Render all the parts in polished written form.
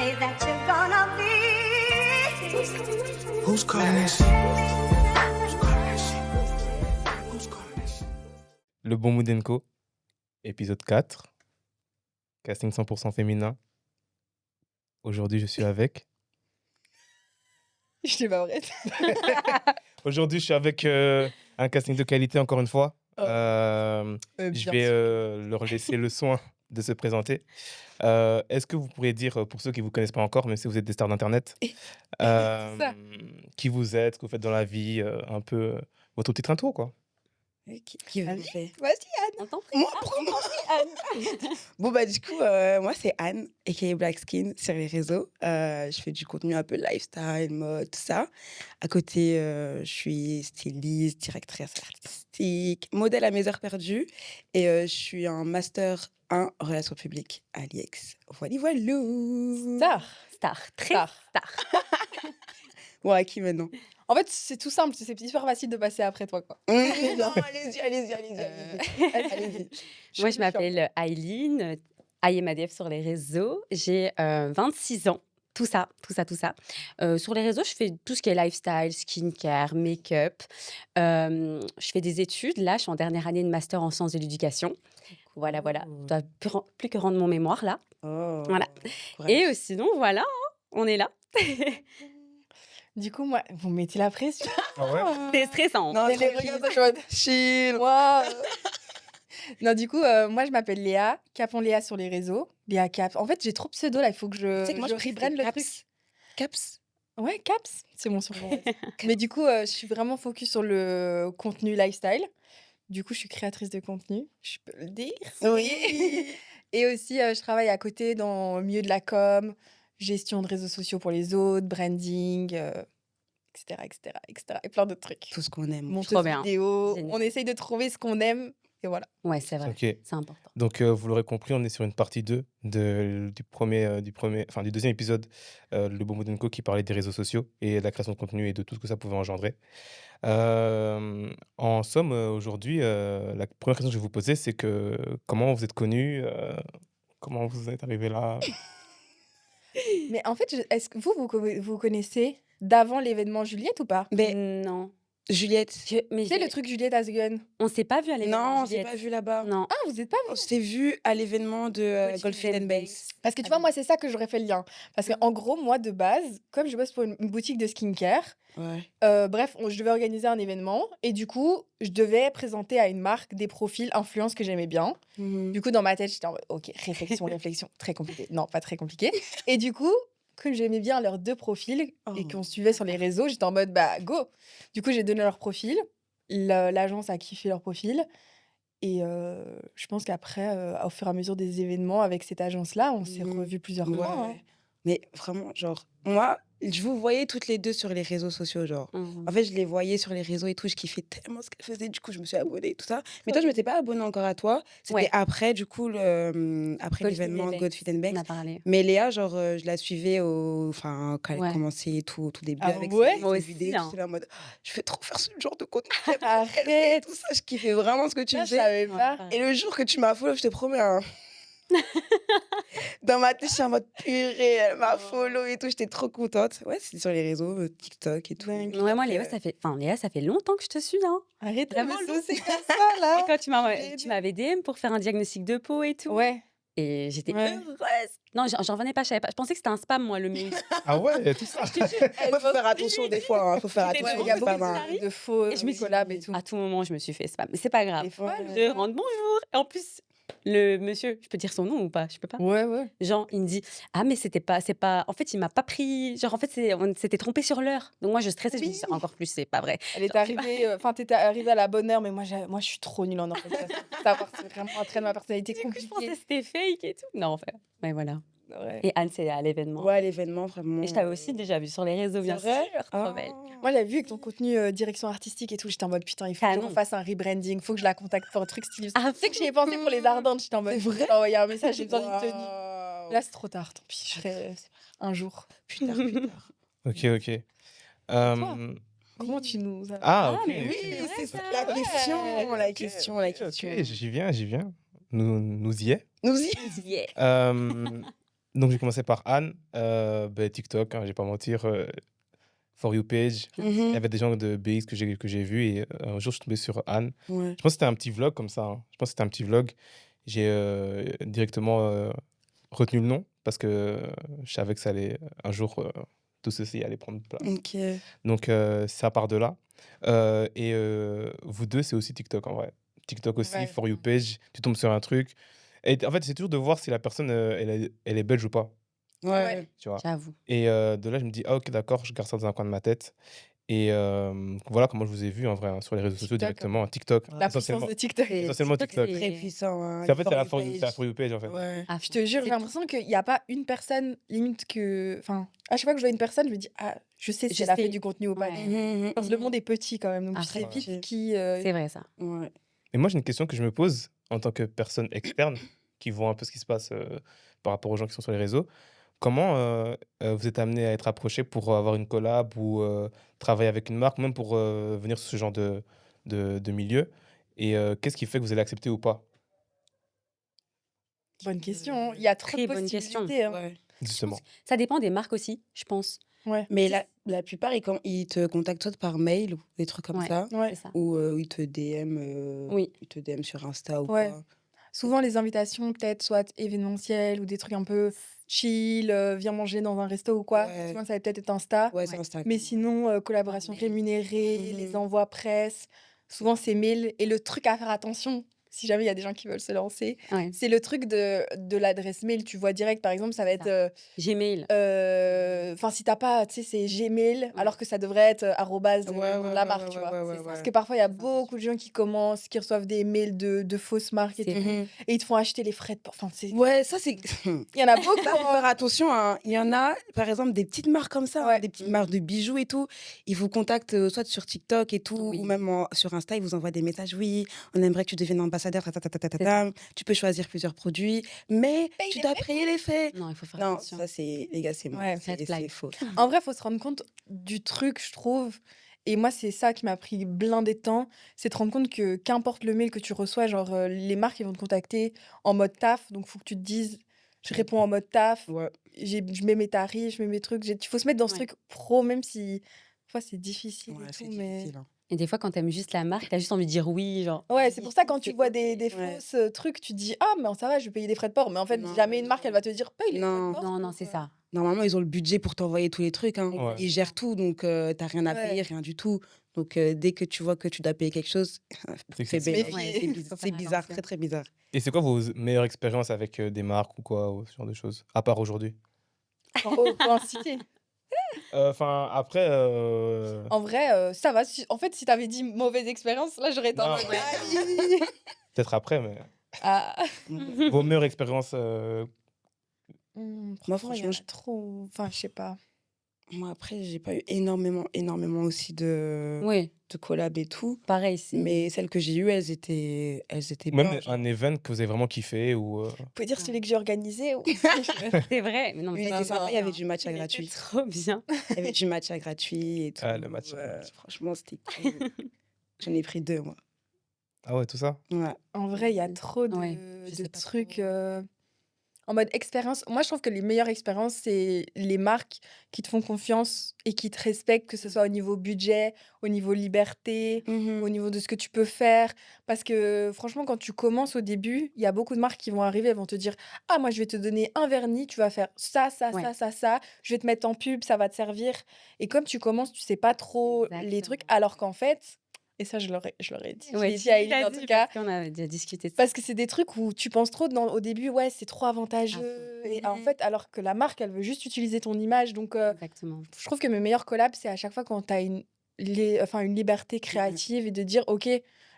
way that you're gonna be. Who's calling that shit? Who's calling that shit? Who's calling that shit? Le Bon Mood & Co, épisode 4, casting 100% féminin. Aujourd'hui, je suis avec... Je t'ai pas vrai. Aujourd'hui, je suis avec un casting de qualité, encore une fois. Je vais leur laisser le soin de se présenter. Est-ce que vous pourriez dire, pour ceux qui ne vous connaissent pas encore, même si vous êtes des stars d'Internet, qui vous êtes, ce que vous faites dans la vie, un peu votre petit intro, quoi. Qui veut Vas-y. faire Vas-y, Anne. On t'en prie. Moi, Bon, bah, du coup, moi, c'est Anne, a.k.a. Black Skin, sur les réseaux. Je fais du contenu un peu lifestyle, mode, tout ça. À côté, je suis styliste, directrice artistique, modèle à mes heures perdues. Et je suis en master 1 relations publiques à l'IEX. Voilà, voilà. Star. Très Star. star. Bon, à qui maintenant? En fait, c'est tout simple. C'est super facile de passer après toi, quoi. Non, allez-y. Moi, je m'appelle Aileen, AYMADF sur les réseaux. J'ai 26 ans. Tout ça. Sur les réseaux, je fais tout ce qui est lifestyle, skincare, make-up. Je fais des études. Là, je suis en dernière année de master en sciences de l'éducation. Voilà. Je dois plus que rendre mon mémoire, là. Oh, Voilà. courage. Et sinon, voilà, on est là. Du coup, moi, vous mettez la pression. Ah ouais? C'est stressant. Non, Et les tranquille. regards de chaude. Chill. Moi, non, du coup, moi, je m'appelle Léa. Capon Léa sur les réseaux. Léa Caps. En fait, j'ai trop pseudo, là. Il faut que Tu sais que moi, je je préfère rebrande le Caps. truc. Caps. Ouais, Caps. C'est mon surnom. Ouais. Mais du coup, je suis vraiment focus sur le contenu lifestyle. Du coup, je suis créatrice de contenu. Je peux le dire. Oui. Et aussi, je travaille à côté dans le milieu de la com, gestion de réseaux sociaux pour les autres, branding, etc. Et plein d'autres trucs. Tout ce qu'on aime. Monteuse Trop bien. vidéo. Génial. On essaye de trouver ce qu'on aime. Et voilà. Ouais, c'est vrai. Ok. C'est important. Donc, vous l'aurez compris, on est sur une partie 2 du deuxième épisode, Le Bon Mood & Co, qui parlait des réseaux sociaux et de la création de contenu et de tout ce que ça pouvait engendrer. En somme, aujourd'hui, la première question que je vais vous poser, c'est que comment vous êtes connus, comment vous êtes arrivés là? Mais en fait, est-ce que vous connaissez d'avant l'événement Juliette ou pas? Mais Non. Juliette. Mais Tu sais, le truc Juliette as Gun. on s'est pas vu à l'événement. Non, on s'est Juliette. pas vu là-bas. Non. Ah, vous êtes pas On s'est vu à l'événement de Goldfield Base. Parce que tu vois, moi, c'est ça que j'aurais fait le lien. Parce qu'en gros, moi, de base, comme je bosse pour une boutique de skincare, Ouais. bref, je devais organiser un événement. Et du coup, je devais présenter à une marque des profils influence que j'aimais bien. Du coup, dans ma tête, j'étais en mode, ok, réflexion, très compliqué. Non, pas très compliqué. Et du coup, comme j'aimais bien leurs deux profils et Oh. qu'on suivait sur les réseaux, j'étais en mode, bah, go. Du coup, j'ai donné leur profil. L'agence a kiffé leur profil. Et je pense qu'après, au fur et à mesure des événements avec cette agence-là, on s'est revus plusieurs Ouais. fois. Hein. Mais vraiment, genre, moi, je vous voyais toutes les deux sur les réseaux sociaux, genre. Mhm. En fait, je les voyais sur les réseaux et tout, je kiffais tellement ce qu'elles faisaient, du coup, je me suis abonnée et tout ça. Mais toi, je m'étais pas abonnée encore à toi. C'était Ouais. après, du coup, après Goldfield l'événement Banks. Goldfield On Banks. a parlé. Mais Léa, genre, je la suivais quand elle Ouais. commençait tout début Ah avec ouais? ses Moi aussi, vidéos. hein. J'étais là en mode, je vais trop faire ce genre de contenu. Arrête. Tout ça, je kiffais vraiment ce que tu Je faisais. savais Ouais, pas. pareil. Et le jour que tu m'as follow, je te promets, hein, dans ma tête, je suis en mode purée, elle m'a follow et tout, j'étais trop contente. Ouais, c'était sur les réseaux, TikTok et tout. Dingue. Ouais, moi, Léa, Après, Léa, ça fait longtemps que je te suis, hein. Arrête de Vraiment, me saucer comme ça, là. Et quand tu J'ai tu m'avais DM pour faire un diagnostic de peau et tout. Ouais. Et j'étais Ouais. heureuse. Non, j'en revenais pas, je savais pas. Je pensais que c'était un spam, moi, le mail. Ah ouais, tout ça. faut faire attention des fois, hein, faut faire C'était attention. Il y a c'est beaucoup pas mal. de faux Et je me suis collabs et tout. à tout moment, je me suis fait spam. Mais c'est pas grave. Des fois, Je rentre bonjour. Et en plus, le monsieur, je peux dire son nom ou pas? Je peux pas. Ouais, ouais. Jean, il me dit ah mais c'est pas. En fait, il m'a pas pris. Genre en fait, on s'était trompé sur l'heure. Donc moi, je stressais. Je me dis encore plus, c'est pas vrai. Elle est arrivée, enfin, t'étais arrivée à la bonne heure, mais moi, je suis trop nulle en organisation. Savoir, c'est vraiment un trait de ma personnalité Du coup, je pensais compliqué. que c'était fake et tout. Non, en fait. Mais voilà. Ouais. Et Anne, c'est à l'événement. Ouais, l'événement, vraiment. Et je t'avais aussi déjà vu sur les réseaux, bien C'est vrai. sûr. Trop Ah. belle. Moi, j'avais vu avec ton contenu direction artistique et tout, j'étais en mode putain, il faut que Canon. je fasse un rebranding, il faut que je la contacte pour un truc stylé. Ah, Tu sais que j'y ai pensé pour les Ardentes, j'étais en mode C'est vrai? il y a un message, j'ai besoin d'une tenue. Waouh. Là, c'est trop tard, tant pis, je ferai un jour. Plus tard, plus tard. Ok. Comment tu nous as... Ah, ok. mais Oui, ok. c'est ça Ouais. la question, la Ok, question, la ok, question. j'y viens. Nous y est. Nous y. Yeah. Euh, Donc, j'ai commencé par Anne, TikTok, hein, je vais pas mentir, For You page. Il y Mhm. avait des gens de BX que j'ai vus et un jour, je suis tombé sur Anne. Ouais. Je pense que c'était un petit vlog comme ça, hein. Je pense que c'était un petit vlog. J'ai directement retenu le nom parce que je savais que ça allait un jour, tout ceci allait prendre place. Ok. Donc, ça part de là. Et vous deux, c'est aussi TikTok en vrai. TikTok aussi, Ouais. For You page, tu tombes sur un truc. Et en fait, c'est toujours de voir si la personne, elle est belge ou pas, Ouais. tu vois. J'avoue. Et de là, je me dis, ah ok, d'accord, je garde ça dans un coin de ma tête. Et voilà comment je vous ai vu en vrai, hein, sur les réseaux sociaux TikTok. directement. TikTok, Ouais. La puissance essentiellement. de TikTok. C'est- Essentiellement TikTok, TikTok. Très puissant. Hein, C'est en fait, c'est For la You For You, c'est la page. For You page en fait. Ouais. à Je fond. te jure, C'est j'ai l'impression qu'il n'y a pas une personne, limite que. Enfin, à chaque fois que je vois une personne, je me dis, ah, je sais si Je elle a fait sais. du contenu ou pas. Ouais. Mhm, Parce que le monde est petit quand même, donc À tu sais fond. vite qui. C'est vrai, ça. Ouais. Et moi, j'ai une question que je me pose en tant que personne externe qui voit un peu ce qui se passe par rapport aux gens qui sont sur les réseaux. Comment vous êtes amené à être approché pour avoir une collab ou travailler avec une marque, même pour venir sur ce genre de milieu? Et qu'est-ce qui fait que vous allez accepter ou pas, Bonne question, hein. Il y a trop de Très bonne question. possibilités. Hein. Ouais. Je pense justement? que ça dépend des marques aussi, je pense. Ouais. Mais la plupart, ils te contactent soit par mail ou des trucs comme Ouais, ça, Ouais. c'est ça. ou Oui. ils te DM sur Insta ou Ouais. quoi. Souvent, les invitations, peut-être, soit événementielles ou des trucs un peu chill, viens manger dans un resto ou quoi. Ouais. Souvent, ça va peut-être être Insta. Ouais, c'est Ouais. Insta. Mais sinon, collaboration mail. rémunérée, les Mhm. envois presse, souvent c'est mail. Et le truc à faire attention, si jamais il y a des gens qui veulent se lancer, Ouais. c'est le truc de l'adresse mail. Tu vois direct, par exemple, ça va C'est être. ça. Gmail. Enfin, si t'as pas, tu sais, c'est Gmail, Ouais. alors que ça devrait être arrobase Ouais, le nom de ouais, la ouais, marque, ouais, tu ouais, vois. ouais, C'est ouais. Parce que parfois, il y a Très beaucoup de gens qui commencent, qui reçoivent des mails de fausses marques et C'est tout, vrai. Mhm. et ils te font acheter les frais de port. Enfin, Ouais, ça c'est. il y en a beaucoup. Ça, faut faire attention. Hein. Il y en a, par exemple, des petites marques comme ça, hein, Ouais. des petites marques de bijoux et tout. Ils vous contactent soit sur TikTok et tout, ou Oui. même sur Insta. Ils vous envoient des messages. Oui, on aimerait que tu deviennes ambassadeur. Ta, ta, ta, ta, ta, ta, C'est ta. Tu peux choisir plusieurs produits, mais Paye tu les dois frais. payer les frais. Non, il faut faire Non, attention. ça c'est. Les gars, c'est Ouais. Red flag. c'est faux. En vrai, il faut se rendre compte du truc, je trouve. Et moi, c'est ça qui m'a pris blindé de temps. C'est de rendre compte que qu'importe le mail que tu reçois, genre, les marques, ils vont te contacter en mode taf. Donc, il faut que tu te dises, je réponds en mode taf. Ouais. Je mets mes tarifs, je mets mes trucs. Il faut se mettre dans ce Ouais. truc pro, même si parfois c'est difficile Ouais, et c'est tout. Mais difficile. Hein. Et des fois, quand t'aimes juste la marque, t'as juste envie de dire oui, genre. ouais, c'est oui, pour ça quand tu c'est vois ok. des Ouais. fausses trucs, tu te dis, ah, mais ça va, je vais payer des frais de port. Mais en fait, Non, jamais une marque, elle va te dire, paye les frais de non. port. Non, non, donc, c'est ça. Normalement, ils ont le budget pour t'envoyer tous les trucs. Hein. Ouais. Ils gèrent tout, donc t'as rien à Ouais. payer, rien du tout. Donc dès que tu vois que tu dois payer quelque chose, C'est que fais c'est bien. méfier. Ouais, C'est faut c'est faire bizarre, attention. très très bizarre. Et c'est quoi vos meilleures expériences avec des marques ou quoi, ou ce genre de choses, à part aujourd'hui? Faut en citer. Enfin, après. En vrai, ça va. En fait, si t'avais dit mauvaise expérience, là, j'aurais été en Non, mode, ouais. aïe. Peut-être après, mais. Ah. Vos meilleures expériences. Moi, Franchement, il y en franchement, a trop. Enfin, je sais pas. moi après, j'ai pas eu énormément aussi de Oui, collabs et tout. pareil, c'est. Mais celles que j'ai eues, elles étaient Même bien. Genre. un event que vous avez vraiment kiffé ou. Vous pouvez dire celui que j'ai organisé ou... C'est vrai. Mais non, mais Il ça, était c'est sympa, il y avait bien. du matcha Il était gratuit. trop bien. Il y avait du matcha gratuit et tout. Ah, le matcha. Franchement, c'était cool. J'en ai pris 2, moi. Ah ouais, tout ça? Ouais. En vrai, il y a trop Ouais, je de sais pas trucs trop. en mode expérience. Moi, je trouve que les meilleures expériences, c'est les marques qui te font confiance et qui te respectent, que ce soit au niveau budget, au niveau liberté, Mhm. au niveau de ce que tu peux faire. Parce que franchement, quand tu commences au début, il y a beaucoup de marques qui vont arriver, elles vont te dire, ah, moi, je vais te donner un vernis, tu vas faire ça, ça, Ouais. ça, ça, ça. Je vais te mettre en pub, ça va te servir. Et comme tu commences, tu sais pas trop les trucs, Exactement. alors qu'en fait, et ça, je leur ai dit. Je Ouais, l'ai tu dit à l'as Eileen, en dit tout cas. parce qu'on a déjà discuté de ça. Parce que c'est des trucs où tu penses trop au début, ouais, c'est trop avantageux. Et en Mhm. fait, alors que la marque, elle veut juste utiliser ton image. Donc, Exactement. je trouve que mes meilleurs collabs, c'est à chaque fois quand tu as une liberté créative et de dire, OK,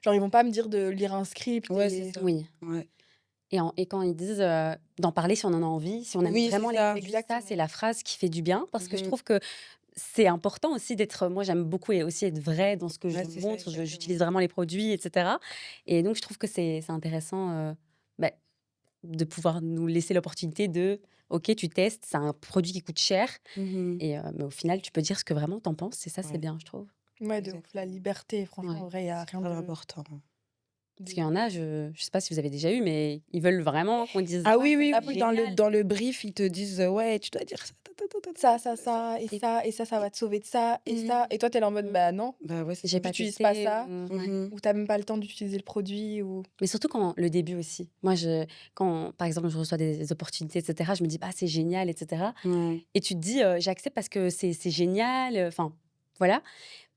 genre, ils vont pas me dire de lire un script. Ouais, et- c'est ça. Oui. Ouais. Et quand ils disent d'en parler si on en a envie, si on aime Oui, c'est vraiment les ça. produits, ça, Exactement. c'est la phrase qui fait du bien parce que je Mhm. trouve que c'est important aussi d'être. Moi, j'aime beaucoup et aussi être vrai dans ce que Ouais, je c'est ça, montre. exactement. J'utilise vraiment les produits, etc. Et donc, je trouve que c'est intéressant bah, de pouvoir nous laisser l'opportunité de, OK, tu testes, c'est un produit qui coûte cher, Mhm. mais au final, tu peux dire ce que vraiment t'en penses. Et ça, c'est Ouais. bien, je trouve. Ouais, de ouf, la Exactement. liberté, franchement, Ouais. en vrai, il n'y a rien Très de... important. Parce qu'il y en a, je sais pas si vous avez déjà eu, mais ils veulent vraiment qu'on dise Ah oui, oui, c'est oui. génial. Dans le brief, ils te disent ouais, tu dois dire ça. et ça va te sauver de ça, et Mhm. ça. Et toi, t'es là en mode, bah non, Bah ouais, c'est J'ai ça. pas t'utilises testé pas ça, ouais. Mhm. ou t'as même pas le temps d'utiliser le produit, ou... Mais surtout quand le début aussi. Moi, quand, par exemple, je reçois des opportunités, etc., je me dis, bah, c'est génial, etc. Ouais. Et tu te dis, j'accepte parce que c'est génial, enfin, voilà.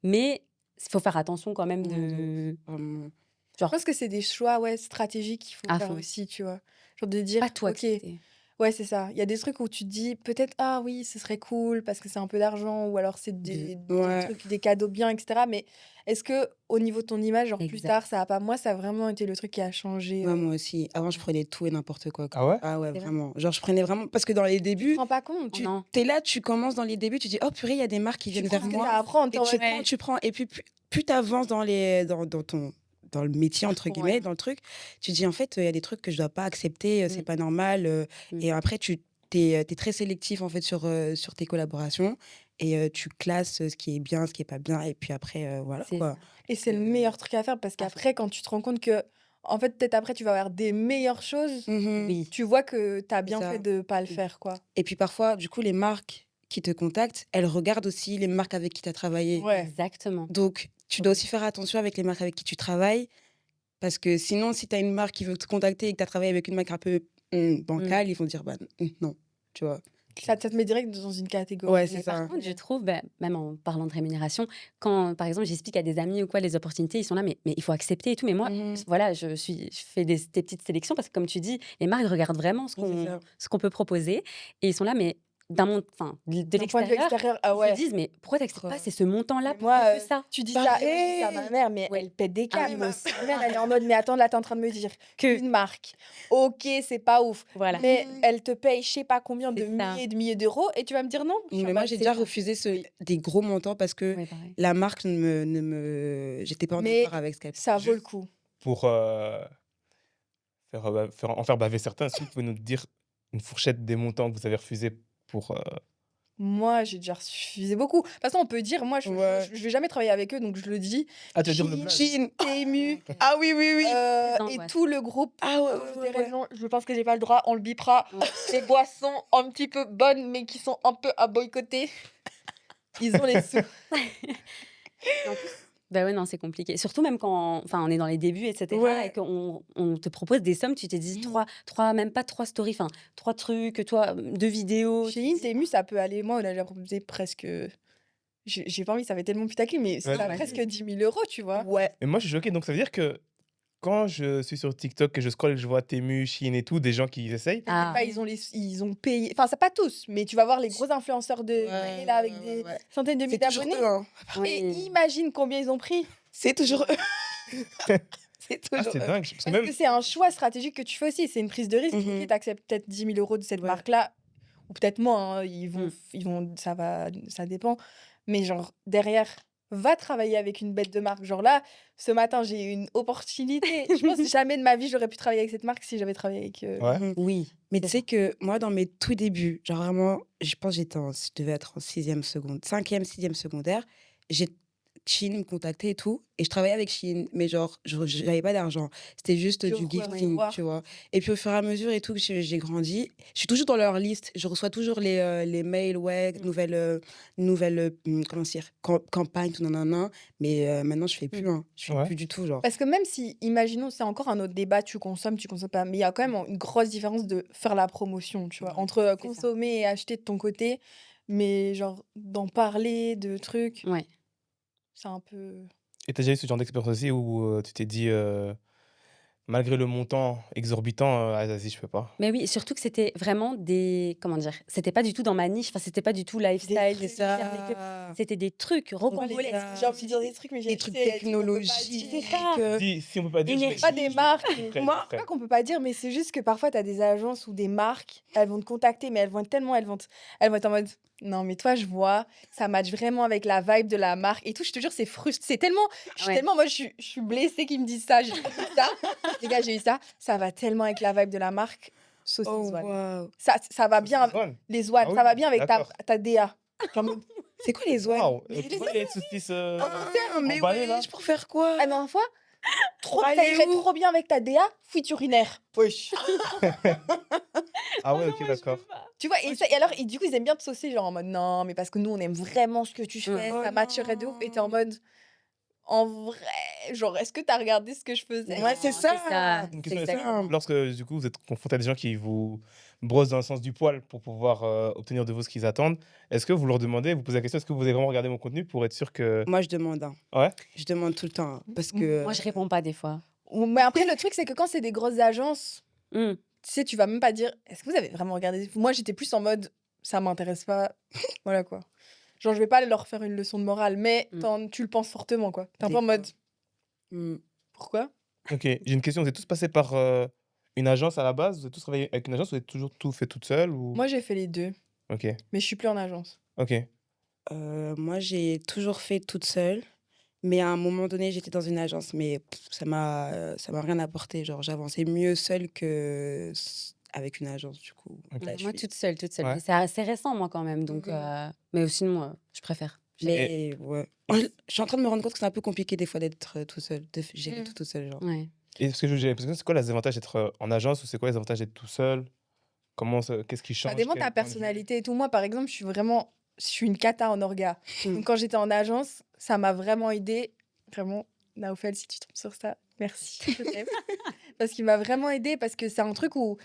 Mais il faut faire attention quand même Ouais, de de... Vraiment. Je Genre, pense que c'est des choix, ouais, stratégiques qu'il faut à faire fond. aussi, tu vois. Genre de dire, Pas tout ok, accepter. ouais, c'est ça. Il y a des trucs où tu te dis, peut-être, ah oui, ce serait cool parce que c'est un peu d'argent, ou alors c'est des Ouais. trucs, des cadeaux bien, etc. Mais est-ce que au niveau de ton image, genre plus Exact. tard, ça a pas... Moi, ça a vraiment été le truc qui a changé. Ouais, moi aussi. Avant, je prenais tout et n'importe quoi. Ah ouais? Ah ouais, C'est vrai. vraiment. Genre, je prenais vraiment. Parce que dans les Tu te débuts, rends pas compte. tu Non. es là, tu commences dans les débuts, tu dis, oh purée, il y a des marques qui Tu viennent prends vers ce que moi. t'as à apprendre. Et t'es en tu mode, prends, tu prends. Et puis, plus tu avances dans le métier, entre Parcours, guillemets, ouais. dans le truc, tu dis, en fait, il y a des trucs que je dois pas accepter, c'est Mm. pas normal. Mm. Et après, tu es très sélectif, en fait, sur tes collaborations. Et tu classes ce qui est bien, ce qui est pas bien. Et puis après, voilà, C'est quoi. ça. Et c'est le meilleur truc à faire parce À fond. qu'après, quand tu te rends compte que, en fait, peut-être après, tu vas avoir des meilleures choses, Mhm. Oui. tu vois que t'as bien ça. fait de pas le Mm. faire, quoi. Et puis parfois, du coup, les marques qui te contactent, elles regardent aussi les marques avec qui tu as travaillé. Ouais. Exactement. Donc, tu dois aussi faire attention avec les marques avec qui tu travailles. Parce que sinon, si tu as une marque qui veut te contacter et que tu as travaillé avec une marque un peu bancale, ils vont dire bah, non, tu vois. Ça te met direct dans une catégorie. Ouais, c'est Mais ça. par contre, je trouve, bah, même en parlant de rémunération, quand, par exemple, j'explique à des amis ou quoi les opportunités, ils sont là, mais il faut accepter et tout. Mais moi, Mhm. voilà, je fais des petites sélections parce que, comme tu dis, les marques regardent vraiment Oui, c'est ça. ce qu'on peut proposer. Et ils sont là, mais de D'un point de vue l'extérieur, extérieur, ah ils ouais. se disent, mais pourquoi t'acceptes pas? Grave. C'est ce montant-là, Mais pourquoi moi, tu fais ça? tu dis ça, et moi, je dis ça à ma Pareil. mère, mais Ouais. elle pète des Ah câbles. oui, moi aussi. Ma mère, elle est en mode, mais attends, là, t'es en train de me dire Que, qu'une marque, ok, c'est pas ouf, voilà. mais Mhm. elle te paye je sais pas combien de C'est ça. milliers et de milliers d'euros, et tu vas me dire non. Je suis en Mais moi, mode, j'ai c'est déjà bon. refusé Oui. des gros montants parce que Ouais, pareil. la marque ne me... J'étais pas en Mais accord avec ce qu'elle ça vaut le coup. Pour en faire baver certains, est-ce que vous pouvez nous dire une fourchette des montants que vous avez refusés pour... Moi, j'ai déjà refusé beaucoup. De toute façon, on peut dire, moi, Ouais. je vais jamais travailler avec eux, donc je le dis. Ah, tu veux dire de Shein, blague? Chine. TMU, Ah oui, oui, oui. Très et angoisse. tout le groupe. Ah ouais, Pour ouais, des ouais. raisons, je pense que j'ai pas le droit, on le bipera. Ouais. Les boissons un petit peu bonnes, mais qui sont un peu à boycotter. Ils ont les sous. Et en plus, bah ouais, non, c'est compliqué. Surtout même quand on est dans les débuts, etc. Ouais. Et qu'on te propose des sommes, tu t'es dit même pas trois stories, enfin, 3 trucs, toi, 2 vidéos. Chez In, TMU, ça peut aller. Moi, on a déjà proposé presque. J'ai pas envie, ça fait tellement putaclic, mais c'est Ouais. presque 10 000 euros, tu vois. Ouais. Mais moi, je suis choqué. Donc, ça veut dire que quand je suis sur TikTok et je scrolle et je vois Temu, Shein et tout, des gens qui essayent, Ah, Pas, ils ont payé. Enfin, c'est pas tous, mais tu vas voir les gros influenceurs de l'année, là, avec des ouais. centaines de C'est milliers toujours d'abonnés. eux, hein. Et oui. imagine combien ils ont pris. C'est toujours eux. C'est ah, toujours c'est eux. dingue. Parce que Parce même, que c'est un choix stratégique que tu fais aussi. C'est une prise de risque. Mhm. Ok, t'acceptes peut-être 10 000 euros de cette Ouais. marque-là, ou peut-être moins. Hein, Mm. ça dépend. Mais genre, derrière, va travailler avec une bête de marque. Genre là, ce matin, j'ai eu une opportunité. Je pense que jamais de ma vie, j'aurais pu travailler avec cette marque si j'avais travaillé avec. ouais. Mhm. Oui. Mais tu sais que moi, dans mes tout débuts, genre vraiment, je pense que je devais être en 5e, 6e secondaire, Shein me contactait et tout, et je travaillais avec Shein, mais genre, j'avais pas d'argent. C'était juste Je du vois, gifting, ouais. tu vois. Et puis au fur et à mesure et tout, que j'ai grandi, je suis toujours dans leur liste. Je reçois toujours les mails, ouais, nouvelles comment dire, campagnes, tout nanana. Mais maintenant, je fais plus, hein. Je fais Ouais. plus du tout, genre. Parce que même si, imaginons, c'est encore un autre débat, tu consommes pas, mais il y a quand même une grosse différence de faire la promotion, tu vois, Ouais, entre c'est ça. consommer et acheter de ton côté, mais genre d'en parler, de trucs, Ouais. c'est un peu... Et t'as déjà eu ce genre d'expérience aussi où tu t'es dit, malgré le montant exorbitant, ah, vas-y, je peux pas. Mais oui, et surtout que c'était vraiment comment dire, c'était pas du tout dans ma niche, enfin, c'était pas du tout lifestyle, C'est trucs, ça. faire make-up. C'était des trucs rocambolesques. ça. J'ai envie de dire des trucs, mais Des trucs technologiques. C'est ça. Si on peut pas dire, je Énergie. vais- Pas des marques. je ferai, Moi, je ferai. pas qu'on peut pas dire, mais c'est juste que parfois, tu as des agences ou des marques, elles vont te contacter, mais elles vont être en mode, non, mais toi, je vois, ça match vraiment avec la vibe de la marque et tout. Je te jure, c'est frustrant. C'est tellement, Ouais. moi, je suis blessée qu'ils me disent ça. J'ai eu ça. Les gars, j'ai eu ça. Ça va tellement avec la vibe de la marque. Saucisse Oh, One. waouh. Ça va bien. Swan. Les One, Ah oui, ça va bien avec d'accord. ta DA. Genre, C'est quoi les oies Waouh, tu vois les saucisses mais emballées, là oui, pour faire quoi? la dernière fois, Pour aller ça irait où trop bien avec ta DA, fuite urinaire. Wesh. Ah ouais, ok, d'accord. Tu vois, et alors, du coup, ils aiment bien te saucer, genre en mode non, mais parce que nous, on aime vraiment ce que tu fais, Oh ça matcherait de ouf. Et t'es en non. mode, en vrai, genre, est-ce que t'as regardé ce que je faisais? Ouais, c'est Non, ça. Une C'est question, est-ce que ça. lorsque du coup vous êtes confronté à des gens qui vous brossent dans le sens du poil pour pouvoir obtenir de vous ce qu'ils attendent, est-ce que vous leur demandez, vous posez la question, est-ce que vous avez vraiment regardé mon contenu pour être sûr que... Moi, je demande. Hein. Ouais. Je demande tout le temps. Parce que. Moi, je réponds pas des fois. Mais après, le truc, c'est que quand c'est des grosses agences, Hmm. tu sais, tu vas même pas dire, est-ce que vous avez vraiment regardé? Moi, j'étais plus en mode, ça m'intéresse pas. Voilà quoi. Genre, je vais pas leur faire une leçon de morale, mais tu le penses fortement, quoi. T'es un peu en mode, Mm. pourquoi? Ok, j'ai une question, vous êtes tous passés par une agence à la base? Vous êtes tous travaillé avec une agence ou vous avez toujours tout fait toute seule ou... Moi, j'ai fait les deux, Ok, mais je suis plus en agence. ok. Moi, j'ai toujours fait toute seule. Mais à un moment donné, j'étais dans une agence, mais ça m'a rien apporté. Genre, j'avançais mieux seule que avec une agence, du coup. Ok. Là, Moi, je suis- toute seule, toute seule. Ouais. Mais c'est assez récent, moi, quand même. Donc, Mhm. mais sinon, je préfère. Mais ouais. Je suis en train de me rendre compte que c'est un peu compliqué des fois d'être tout seul, de gérer Mm. tout tout seul, genre. Ouais. Et ce que je j'ai c'est quoi les avantages d'être en agence ou c'est quoi les avantages d'être tout seul? Qu'est-ce qui Ça change? dépend de ta Quel point de vue? personnalité et tout. Moi, par exemple, je suis une cata en orga. Donc, quand j'étais en agence, ça m'a vraiment aidé. Vraiment, Naoufel, si tu tombes sur ça, merci. Je t'aime. Parce qu'il m'a vraiment aidé parce que c'est un truc où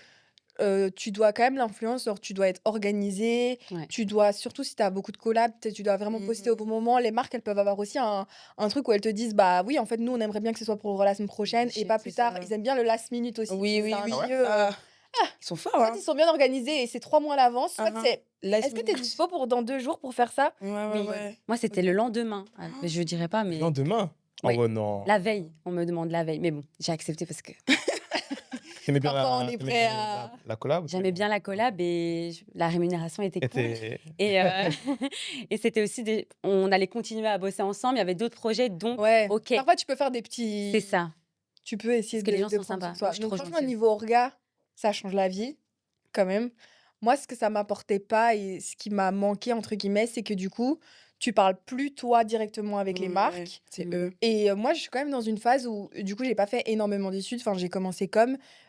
tu dois quand même l'influence, genre tu dois être organisé, Ouais. tu dois, surtout si tu as beaucoup de collabs, tu dois vraiment poster au bon moment. Les marques, elles peuvent avoir aussi un truc où elles te disent, bah oui, en fait, nous, on aimerait bien que ce soit pour la semaine prochaine et Shit, pas c'est plus tard. ça. Ils aiment bien le last minute aussi. Oui, oui, C'est un oui. milieu, Ils sont forts, soit hein. ils sont bien organisés et c'est 3 mois à l'avance, soit Uh-huh. c'est, Last est-ce que tu es minute. dispo pour dans 2 jours pour faire ça? Ouais, ouais, Oui. ouais. Moi, c'était le lendemain. Mais je dirais pas, mais Lendemain? Oui. Oh ouais, non. la veille. On me demande la veille. Mais bon, j'ai accepté parce que T'aimais bien Parfois, on est t'aimais prêt bien à- la collab? j'aimais bien la collab et la rémunération était cool. Était... Et, et c'était aussi on allait continuer à bosser ensemble. Il y avait d'autres projets, donc Ouais. ok, Parfois, tu peux faire des petits. c'est ça. Tu peux essayer Parce que les gens de sont prendre sympas. sur toi. Moi, je suis Donc, trop franchement, gentille. niveau orga, ça change la vie, quand même. Moi, ce que ça m'apportait pas et ce qui m'a manqué, entre guillemets, c'est que du coup, tu parles plus toi directement avec les Ouais, marques. c'est Mm. eux. Et moi, je suis quand même dans une phase où, du coup, j'ai pas fait énormément d'études. Enfin, j'ai commencé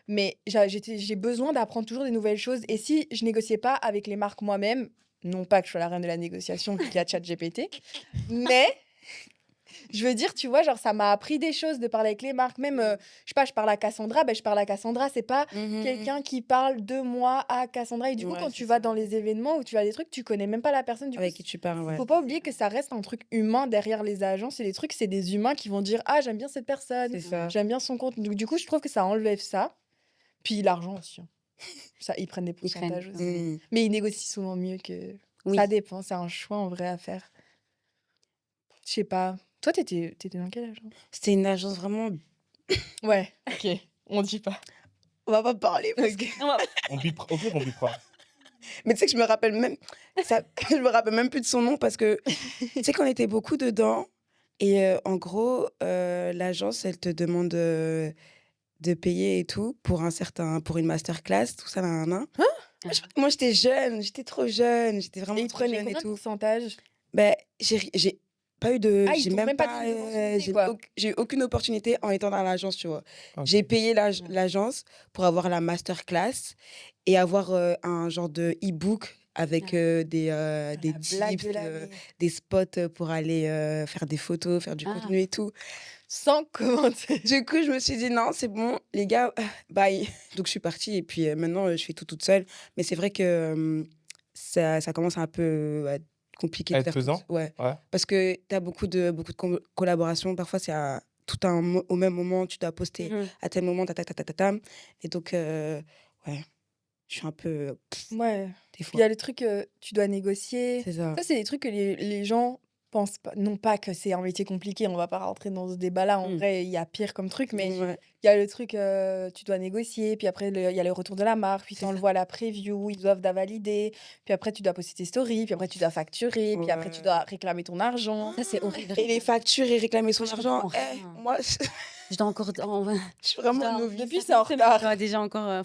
mais j'ai besoin d'apprendre toujours des nouvelles choses. Et si je négociais pas avec les marques moi-même, non pas que je sois la reine de la négociation qui a ChatGPT, mais je veux dire, tu vois, genre, ça m'a appris des choses de parler avec les marques. Même, je sais pas, je parle à Cassandra, ben, je parle à Cassandra. C'est pas quelqu'un qui parle de moi à Cassandra. Et du coup, Ouais, quand c'est tu vas ça. dans les événements où tu as des trucs, tu connais même pas la personne. Du coup, Avec qui tu parles, ouais. faut pas oublier que ça reste un truc humain derrière les agences. Et les trucs, c'est des humains qui vont dire, ah, j'aime bien cette personne, C'est ça. j'aime bien son compte. Donc, du coup, je trouve que ça enlève ça. Puis l'argent aussi. Hein. Ça, ils prennent des Ils prennent. pourcentages aussi. Mm. Mais ils négocient souvent mieux que. Oui. Ça dépend, c'est un choix en vrai à faire. Je sais pas. Toi, t'étais dans quelle agence? C'était une agence vraiment. Ouais, ok. On dit pas. On va pas parler. Parce que... On bipera, au pire, on bipera. Mais tu sais que je me rappelle même. Je me rappelle même plus de son nom parce que tu sais qu'on était beaucoup dedans. Et en gros, l'agence, elle te demande de payer et tout pour une masterclass, tout ça, nan. Moi, j'étais jeune, j'étais trop jeune, j'étais Et vraiment ils trop prenaient jeune et combien de tout. pourcentage? Ben, j'ai pas eu de. Ah, ils j'ai t'ont même pas donné d'opportunité, j'ai quoi. j'ai eu aucune opportunité en étant dans l'agence, tu vois. Ok. J'ai payé l'agence pour avoir la masterclass et avoir un genre de e-book avec des La blague tips, de l'année. des spots pour aller faire des photos, faire du Ah. contenu et tout. Sans commentaire. Du coup, je me suis dit non, c'est bon, les gars, bye. Donc, je suis partie et puis maintenant, je fais tout toute seule. Mais c'est vrai que ça commence un peu à être compliqué À de être faire tout pesant? seul. Ouais. Ouais. Parce que tu as beaucoup de collaborations. Parfois, c'est au même moment, tu dois poster Mhm. à tel moment, ta, ta, ta, ta, ta, ta. Et donc, ouais, je suis un peu. Ouais. Des Il y fois. a le truc, tu dois négocier. C'est ça. Ça, c'est des trucs que les gens pensent pas. Non pas que c'est un métier compliqué, on va pas rentrer dans ce débat-là. En Mm. vrai, il y a pire comme truc, mais Ouais. il y a le truc, tu dois négocier, puis après, il y a le retour de la marque, puis C'est on le ça. voit à la preview, ils doivent valider, puis après, tu dois poster tes stories, puis après, tu dois facturer, puis après, tu Ouais. dois réclamer ton argent. Ça, c'est horrible. Et les factures et réclamer son Moi, je argent. comprends Eh, rien. moi, Je dois encore. je suis vraiment dois- novice. Depuis, c'est en Je retard. dois déjà encore.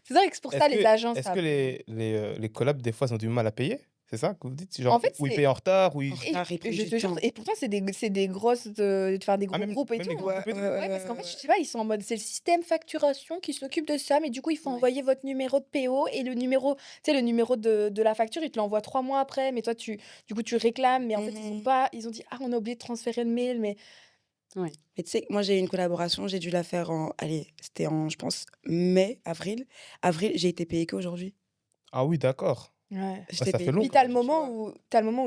C'est vrai que c'est pour ça, les agences, Est-ce ça. que les collabs, des fois, ils ont du mal à payer? C'est ça que vous dites? En Genre, fait, où ils c'est payent en retard, où ils... En et retard, ils prennent je du te jure temps. et pourtant c'est des grosses, enfin des Ah, gros groupes et même tout, les hein. groupes Ouais, et tout? ouais, Ouais, parce qu'en fait, ouais. je sais pas, ils sont en mode c'est le système facturation qui s'occupe de ça, mais du coup, il faut Ouais. envoyer votre numéro de PO et le numéro, tu sais, le numéro de la facture, ils te l'envoient 3 mois après, mais toi, du coup, tu réclames, mais en fait, Mhm. ils ont dit: «Ah, on a oublié de transférer le mail», mais Ouais. Mais tu sais, que moi, j'ai eu une collaboration, j'ai dû la faire allez, c'était je pense, mai, avril. Avril, j'ai été payée qu'aujourd'hui. Ah oui, d'accord. ouais. J'étais ça payée fait long Puis quand t'as le même. qu'aujourd'hui, tu moment vois.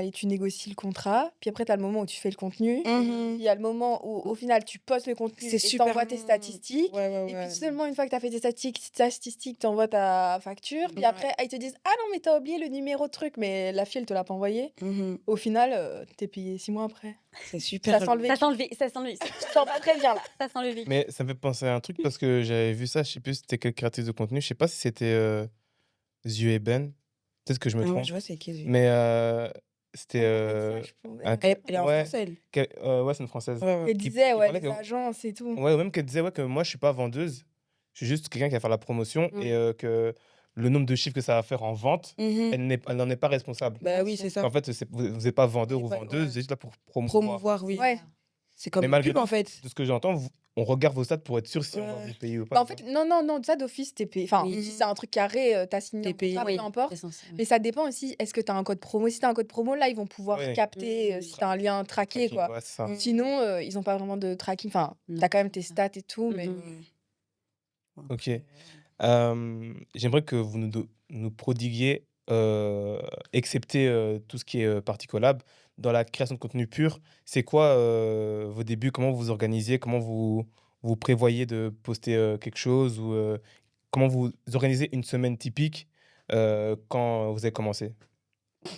où tu négocies le contrat, puis après t'as le moment où tu fais le contenu, Mhm. il y a le moment où au final tu postes le contenu C'est et super t'envoies tes long. statistiques. Ouais, ouais, Et puis ouais. seulement une fois que tu as fait tes statistiques, tu envoies ta facture. Puis Ouais. après, ils te disent: «Ah non, mais t'as oublié le numéro de truc», mais la fille, elle te l'a pas envoyé. Mhm. Au final, t'es payé 6 mois après. C'est Ça super sent long. le vécu. Ça sent le vécu. Je sens pas très bien là. Ça sent le vécu. Mais ça me fait penser à un truc parce que j'avais vu ça, je sais plus si c'était quelle créatrice de contenu, je sais pas si c'était Ziu et Ben, peut-être que je me Ah ouais, trompe, je vois, c'est qui, lui. mais c'était Elle Elle est en ouais, français, elle. ouais, c'est une française. Ouais, ouais. disait, ouais, parlait les que, agences et tout. ouais, ou même qu'elle disait ouais, que moi je suis pas vendeuse, je suis juste quelqu'un qui va faire la promotion et que le nombre de chiffres que ça va faire en vente, Mhm. elle n'en est pas responsable. Bah Bien oui, sûr. c'est ça. En fait, vous n'êtes pas vendeur Oui, ou bah, vendeuse, ouais. c'est juste là pour promouvoir. Promouvoir, oui. Ouais. C'est comme Mais une malgré pub, en tout, fait. de ce que j'entends, on regarde vos stats pour être sûr si on va Ouais. vous payer ou pas. Bah, en tu fait, vois. non, ça d'office, t'es payé. Enfin, Oui. si c'est un truc carré, t'as signé T'es un payé. contrat, Oui, peu importe. c'est censé, ouais. Mais ça dépend aussi, est-ce que tu as un code promo? Si tu as un code promo, là, ils vont pouvoir Ouais. capter si tu as un lien traqué, Tracking, quoi. ouais, c'est ça. Mhm. Sinon, ils ont pas vraiment de tracking. Enfin, Non, tu as quand même c'est tes ça. stats et tout, mais Mhm. Ouais. Bon, Ok. après, J'aimerais que vous nous prodiguiez, excepté tout ce qui est partie collab, dans la création de contenu pur, c'est quoi vos débuts? Comment vous vous organisiez? Comment vous prévoyez de poster quelque chose? Ou comment vous organisez une semaine typique quand vous avez commencé?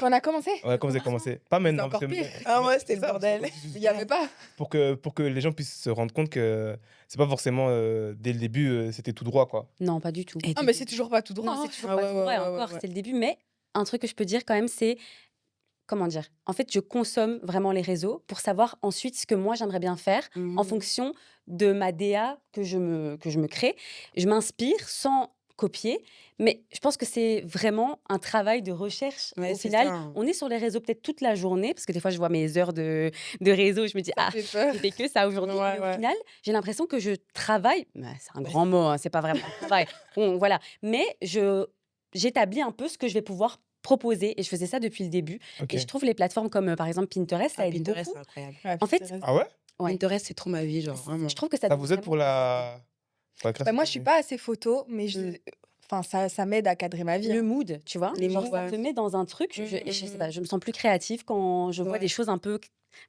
quand on a commencé, Ouais, quand vous avez commencé. Pas c'est maintenant, parce encore que pire. Ah ouais, c'était c'est le ça, bordel. Il y avait pas. pour que les gens puissent se rendre compte que c'est pas forcément dès le début, c'était tout droit, quoi. Non, pas du tout. Et Ah, mais c'est toujours pas tout droit. Non, hein. c'est toujours Ah pas ouais, tout ouais, vrai ouais, encore, ouais. c'est le début. Mais un truc que je peux dire quand même, c'est, comment dire? En fait, je consomme vraiment les réseaux pour savoir ensuite ce que moi j'aimerais bien faire en Mhm. fonction de ma DA que je me crée. Je m'inspire sans copier, mais je pense que c'est vraiment un travail de recherche. Ouais, Au c'est final, ça, hein. on est sur les réseaux peut-être toute la journée, parce que des fois, je vois mes heures de réseau, je me dis, Ça ah, fait peur. j'ai fait que ça aujourd'hui. Ouais, Mais au ouais. final, j'ai l'impression que je travaille. Mais c'est un grand mot, hein, c'est pas vraiment un travail. Bon, voilà. Mais j'établis un peu ce que je vais pouvoir proposer. Et je faisais ça depuis le début. Ok. Et je trouve les plateformes comme, par exemple, Pinterest, ça Ah, aide Pinterest, beaucoup. c'est incroyable. Ouais, En fait, Pinterest. Ah ouais? Ouais. Pinterest, c'est trop ma vie, genre, vraiment. Je trouve que ça Ça donne vous aide pour vraiment- la Bah, création moi, de je suis contenu? pas assez photo, mais Mm. enfin, ça m'aide à cadrer ma vie. Le hein. mood, tu vois. Les Genre, moods, ça ouais. te met dans un truc. Et je sais pas, je me sens plus créative quand je vois Ouais. des choses un peu.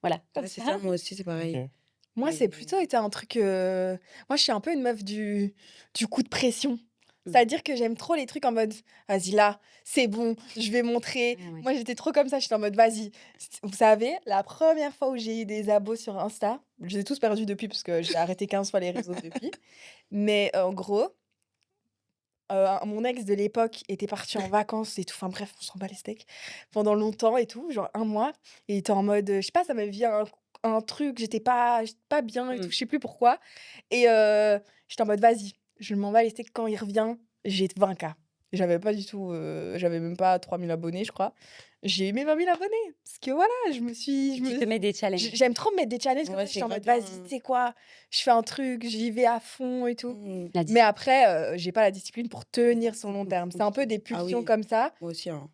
Voilà, comme Ouais, c'est ça. ça, moi aussi, c'est pareil. Ok. Moi, Mais- c'est plutôt été un truc. Moi, je suis un peu une meuf du coup de pression. Mm. C'est-à-dire que j'aime trop les trucs en mode, vas-y là, c'est bon, je vais montrer. Ouais, ouais. Moi, j'étais trop comme ça, j'étais en mode, vas-y. Vous savez, la première fois où j'ai eu des abos sur Insta, je les ai tous perdus depuis parce que j'ai arrêté 15 fois les réseaux depuis. Mais en gros, mon ex de l'époque était parti en vacances et tout. Enfin bref, on s'en bat les steaks. Pendant longtemps et tout, genre 1 mois. Et il était en mode, je sais pas, ça m'avait vu un truc, j'étais pas bien et tout, Mm. je sais plus pourquoi. Et j'étais en mode, vas-y, je m'en bats les steaks quand il revient, j'ai 20K. J'avais pas du tout, j'avais même pas 3000 abonnés, je crois. J'ai eu mes 20 000 abonnés. Parce que voilà, je Tu te mets des challenges. j'aime trop me mettre des challenges comme Ouais, ça. J'étais c'est en mode, grave vas-y, bien. tu sais quoi, je fais un truc, j'y vais à fond et tout. Mhm. La Mais après, j'ai pas la discipline pour tenir sur le long c'est terme. C'est un peu des Ah pulsions oui. comme ça. Moi aussi, hein.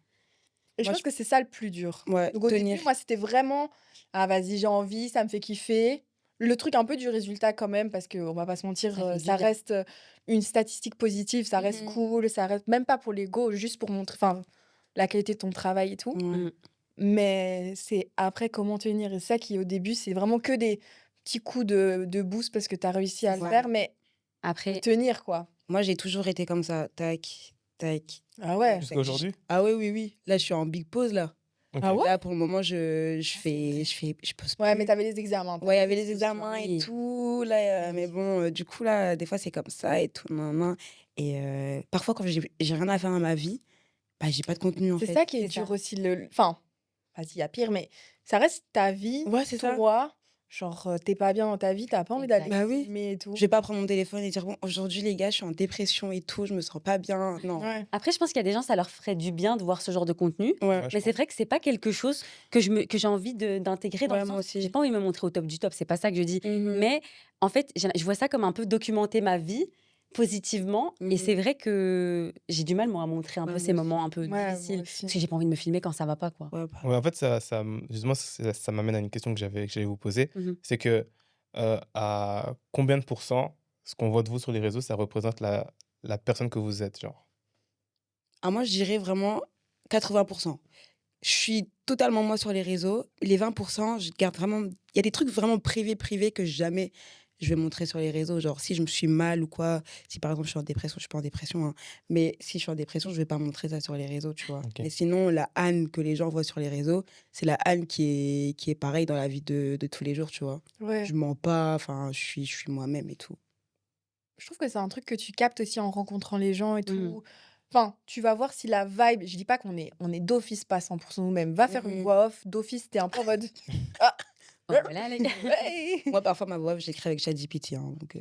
Et je Moi, pense que c'est ça le plus dur. Ouais, Donc au début, tenir. moi, c'était vraiment, ah vas-y, j'ai envie, ça me fait kiffer. Le truc un peu du résultat quand même, parce qu'on va pas se mentir, Ça fait du ça bien. reste une statistique positive, ça reste Mhm. cool, ça reste même pas pour l'ego, juste pour montrer, enfin, la qualité de ton travail et tout. Ouais. Mm. Mais c'est après comment tenir. Et ça qui, au début, c'est vraiment que des petits coups de boost parce que tu as réussi à le Ouais. faire, mais faut Après, tenir, quoi. Moi, j'ai toujours été comme ça. Tac, tac. Ah ouais. Jusqu'à aujourd'hui? Ah oui, oui, oui. Là, je suis en big pause, là. Ok. Ah ouais? Là, pour le moment, je pose Ouais, plus. mais t'avais les examens. Ouais, il y avait t'avais les les examens et Oui. tout. Là, mais bon, du coup, là, des fois, c'est comme ça et tout. Nan, nan. Et parfois, quand j'ai rien à faire dans ma vie, bah, j'ai pas de contenu, en C'est fait. ça qui est C'est dur ça. aussi. Enfin, vas-y, il y a pire, mais ça reste ta vie, Ouais, c'est ça. toi. Genre, t'es pas bien dans ta vie, t'as pas envie d'aller Exact. Bah oui. filmer et tout. Je vais pas prendre mon téléphone et dire, bon, aujourd'hui, les gars, je suis en dépression et tout, je me sens pas bien. Non. Ouais. Après, je pense qu'il y a des gens, ça leur ferait du bien de voir ce genre de contenu. Ouais. Ouais, je Mais c'est pense. vrai que c'est pas quelque chose que j'ai envie d'intégrer dans Ouais, le moi sens. J'ai aussi. pas envie de me montrer au top du top, c'est pas ça que je dis. Mhm. Mais en fait, je vois ça comme un peu documenter ma vie positivement. Et Mhm. c'est vrai que j'ai du mal, moi, à montrer un Ouais, peu ces moi aussi. moments un peu Ouais, moi difficiles. aussi. Parce que j'ai pas envie de me filmer quand ça va pas, quoi. Ouais, bah. Ouais, en fait, justement, ça m'amène à une question que j'allais vous poser. Mhm. C'est que à combien de pourcents ce qu'on voit de vous sur les réseaux, ça représente la personne que vous êtes, genre? Ah, moi, je dirais vraiment 80%. Je suis totalement moi sur les réseaux. Les 20%, je garde vraiment. Il y a des trucs vraiment privés que jamais je vais montrer sur les réseaux. Genre, si je me suis mal ou quoi, si par exemple je suis en dépression, je suis pas en dépression, hein, mais si je suis en dépression, je vais pas montrer ça sur les réseaux, tu vois. Ok. Mais sinon, la Anne que les gens voient sur les réseaux, c'est la Anne qui est pareille dans la vie de tous les jours, tu vois. Ouais. Je mens pas, enfin, je suis moi-même et tout. Je trouve que c'est un truc que tu captes aussi en rencontrant les gens et Mhm. tout. Enfin, tu vas voir si la vibe. Je dis pas on est d'office pas 100% nous-mêmes. Va faire une Mhm. voix off. D'office, t'es un peu en mode. Ah, Oh, voilà, les gars. hey. Moi, parfois, ma voix, je l'écris avec ChatGPT, hein, donc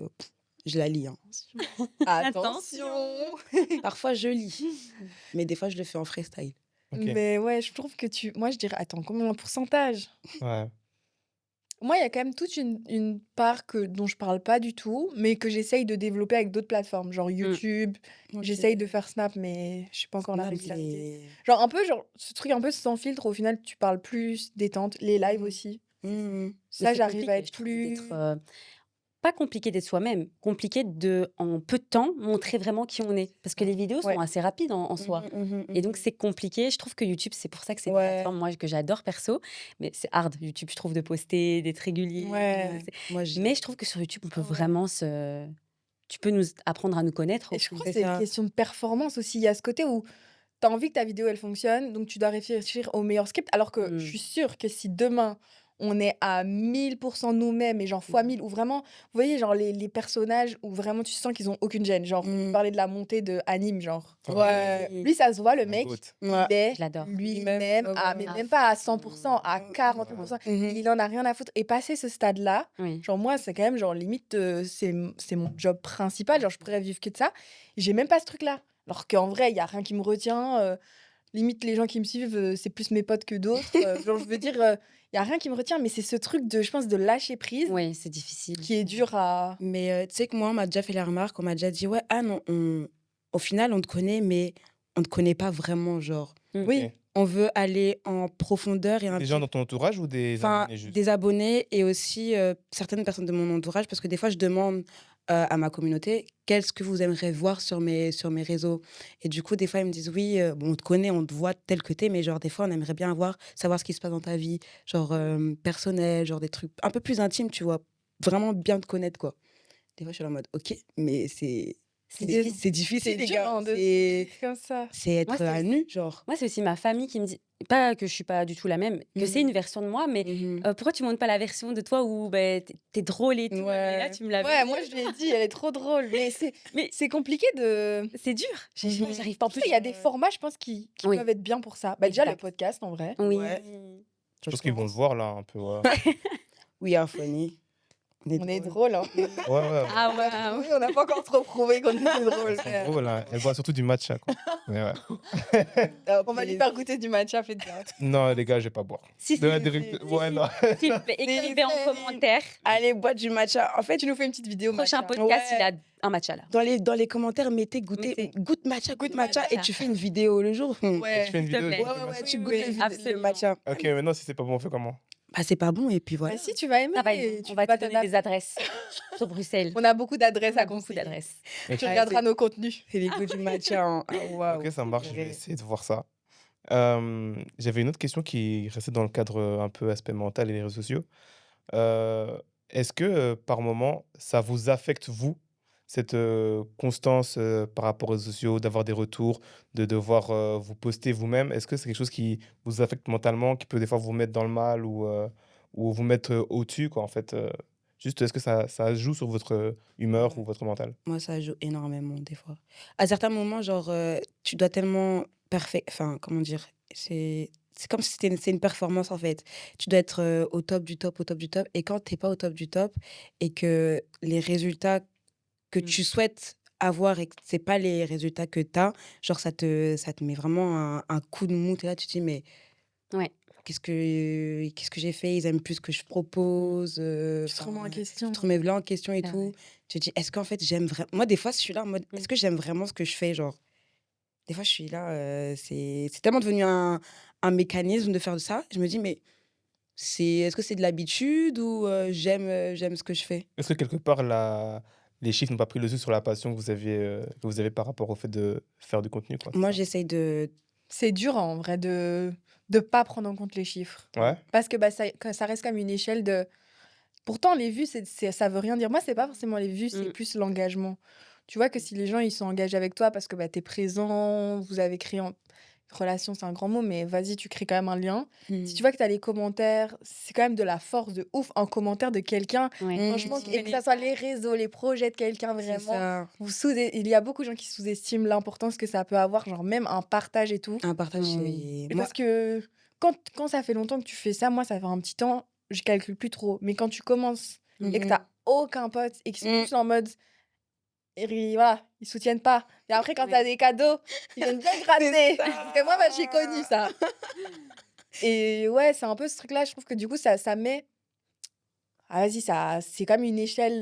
je la lis. Hein. Attention. Parfois, je lis, mais des fois, je le fais en freestyle. Ok. Mais ouais, je trouve que tu. Moi, je dirais. Attends, combien un pourcentage? Ouais. Moi, il y a quand même toute une part dont je parle pas du tout, mais que j'essaye de développer avec d'autres plateformes, genre YouTube. J'essaye de faire Snap, mais je sais pas encore la Snap, régularité. c'est- Genre un peu, genre ce truc un peu sans filtre, au final, tu parles plus, détente. Les lives Mhm. aussi. Mhm. Mais Ça, c'est j'arrive à compliqué, être je trouve, plus. d'être, pas compliqué d'être soi-même, compliqué de, en peu de temps, montrer vraiment qui on est. Parce que les vidéos Ouais. sont assez rapides en soi. Et donc, c'est compliqué. Je trouve que YouTube, c'est pour ça que c'est une Ouais. plateforme, moi, que j'adore perso. Mais c'est hard, YouTube, je trouve, de poster, d'être régulier. Ouais. Moi, Mais je trouve que sur YouTube, on peut Ouais. vraiment Tu peux nous apprendre à nous connaître Et je aussi. crois que C'est c'est une ça. question de performance aussi. Il y a ce côté où tu as envie que ta vidéo, elle fonctionne, donc tu dois réfléchir au meilleur script. Alors que je suis sûre que si demain, on est à 1000% nous-mêmes et genre fois 1000, ou vraiment, vous voyez, genre les personnages où vraiment tu sens qu'ils ont aucune gêne. Genre, vous parlez de la montée de Anime, genre. Ouais. Oui. Lui, ça se voit, le Un mec, goat. Ouais. il est Je l'adore. lui-même, Ouais, mais ouais. même pas à 100%, à 40%. Mhm. Il en a rien à foutre. Et passer ce stade-là, Oui. genre moi, c'est quand même, genre limite, c'est mon job principal. Genre, je pourrais vivre que de ça. J'ai même pas ce truc-là. Alors qu'en vrai, il y a rien qui me retient. Limite, les gens qui me suivent, c'est plus mes potes que d'autres. Genre, je veux dire, il y a rien qui me retient, mais c'est ce truc de, je pense, de lâcher prise Oui, c'est difficile. qui est dur à. Mais tu sais que moi, on m'a déjà fait la remarque, on m'a déjà dit, ouais, Anne, au final, on te connaît, mais on te connaît pas vraiment, genre. Oui, Ok. On veut aller en profondeur et un Des petit gens dans ton entourage ou des enfin, abonnés juste? des abonnés et aussi certaines personnes de mon entourage, parce que des fois, je demande à ma communauté qu'est-ce que vous aimeriez voir sur mes réseaux. Et du coup, des fois, ils me disent oui, bon, on te connaît, on te voit tel que t'es, mais genre, des fois, on aimerait bien savoir ce qui se passe dans ta vie, genre personnel, genre des trucs un peu plus intimes, tu vois, vraiment bien te connaître, quoi. Des fois, je suis là en mode, ok, mais C'est difficile. c'est difficile, les dur, gars. hein, de C'est comme ça. être Moi, c'est à aussi- nu, genre. Moi, c'est aussi ma famille qui me dit, pas que je suis pas du tout la même, que c'est Mhm. une version de moi, mais Mhm. pourquoi tu montres pas la version de toi où bah, t'es drôle et tout. Ouais. Et là, tu me l'avais Ouais, dit. moi, je l'ai dit, elle est trop drôle. Mais Mais- c'est compliqué de. C'est dur. Mhm. J'arrive pas en Tu plus. sais, il y a des formats, je pense, qui Oui. peuvent être bien pour ça. Bah, déjà, le Exact. podcast, en vrai. Oui. Ouais. Je pense qu'ils vont le voir là un peu. Ouais, We are funny. On est drôle, hein. ouais. ouais. Ah ouais. ah ouais. Oui, on n'a pas encore trop prouvé qu'on était drôle. Elles sont drôles, hein. Elles voient surtout du matcha, quoi. Mais ouais. On va lui faire goûter du matcha, faites bien. Non, les gars, je vais pas boire. Si, De la si, direct- si, Ouais, si. non. S'il te plaît, écrivez en si. commentaire. Allez, bois du matcha. En fait, Tu nous fais une petite vidéo Prochain matcha. podcast, Ouais. il a un matcha là. dans les commentaires, mettez Mettez. goûte matcha, goûte matcha, matcha. et tu fais une vidéo le jour. Ouais. Tu fais une S'il te vidéo. plaît. tu Ouais, fais ouais, matcha. ouais, tu Oui, goûtes oui, le absolument. matcha. Ok, maintenant, si c'est pas bon, on fait comment? Bah, c'est pas bon, et puis voilà. Bah, si, tu vas aimer. Ça va, tu on va vas te donner t'adapter. des adresses sur Bruxelles. On a beaucoup d'adresses On a à beaucoup conseiller. d'adresses. Ok. Tu regarderas nos contenus. C'est les goûts du matcha. Hein. Ah, waouh. Ok, ça marche, je vais Ouais. essayer de voir ça. J'avais une autre question qui restait dans le cadre un peu aspect mental et les réseaux sociaux. Est-ce que par moment, ça vous affecte, vous, cette constance par rapport aux réseaux sociaux, d'avoir des retours, de devoir vous poster vous-même? Est-ce que c'est quelque chose qui vous affecte mentalement, qui peut des fois vous mettre dans le mal ou vous mettre au-dessus, quoi, en fait juste, est-ce que ça joue sur votre humeur ou Ouais. votre mental? Moi, ça joue énormément, des fois. À certains moments, genre, tu dois tellement enfin, comment dire, c'est comme si c'est une performance en fait. Tu dois être au top du top, au top du top. Et quand tu n'es pas au top du top et que les résultats que Mm. tu souhaites avoir et que c'est pas les résultats que tu as, genre ça te met vraiment un coup de mou. Et là, tu te dis, mais Ouais. qu'est-ce que j'ai fait? Ils aiment plus ce que je propose. Tu te remets en Tu question. te remets là en question et C'est tout. vrai. Tu te dis, est-ce qu'en fait, j'aime vraiment. Moi, des fois, je suis là en mode, Mm. est-ce que j'aime vraiment ce que je fais? Genre, des fois, je suis là, c'est tellement devenu un mécanisme de faire de ça. Je me dis, mais est-ce que c'est de l'habitude ou j'aime ce que je fais? Est-ce que quelque part, les chiffres n'ont pas pris le dessus sur la passion que vous avez par rapport au fait de faire du contenu, quoi, c'est Moi, ça? j'essaye de. C'est dur en vrai de pas prendre en compte les chiffres. Ouais. Parce que bah, ça reste comme une échelle de. Pourtant, les vues, ça veut rien dire. Moi, c'est pas forcément les vues, c'est Mm. plus l'engagement. Tu vois que si les gens ils sont engagés avec toi parce que bah, tu es présent, vous avez créé une relation, c'est un grand mot, mais vas-y, tu crées quand même un lien. Si tu vois que tu as les commentaires, c'est quand même de la force de ouf, un commentaire de quelqu'un. Ouais. Franchement, Mhm. et que ça soit les réseaux, les projets de quelqu'un, C'est vraiment. ça. Il y a beaucoup de gens qui sous-estiment l'importance que ça peut avoir, genre même un partage et tout. Un partage, Oui. c'est. Mais parce que quand ça fait longtemps que tu fais ça, moi, ça fait un petit temps, je calcule plus trop. Mais quand tu commences et que Mhm. t'as aucun pote et qu'ils sont Mm. tous en mode, voilà, ils soutiennent pas. Et après, quand t'as des cadeaux, ils viennent bien gratter. ça. Parce que moi, bah, j'ai connu ça. Et ouais, c'est un peu ce truc-là. Je trouve que du coup, ça met. Ah, vas-y, c'est quand même une échelle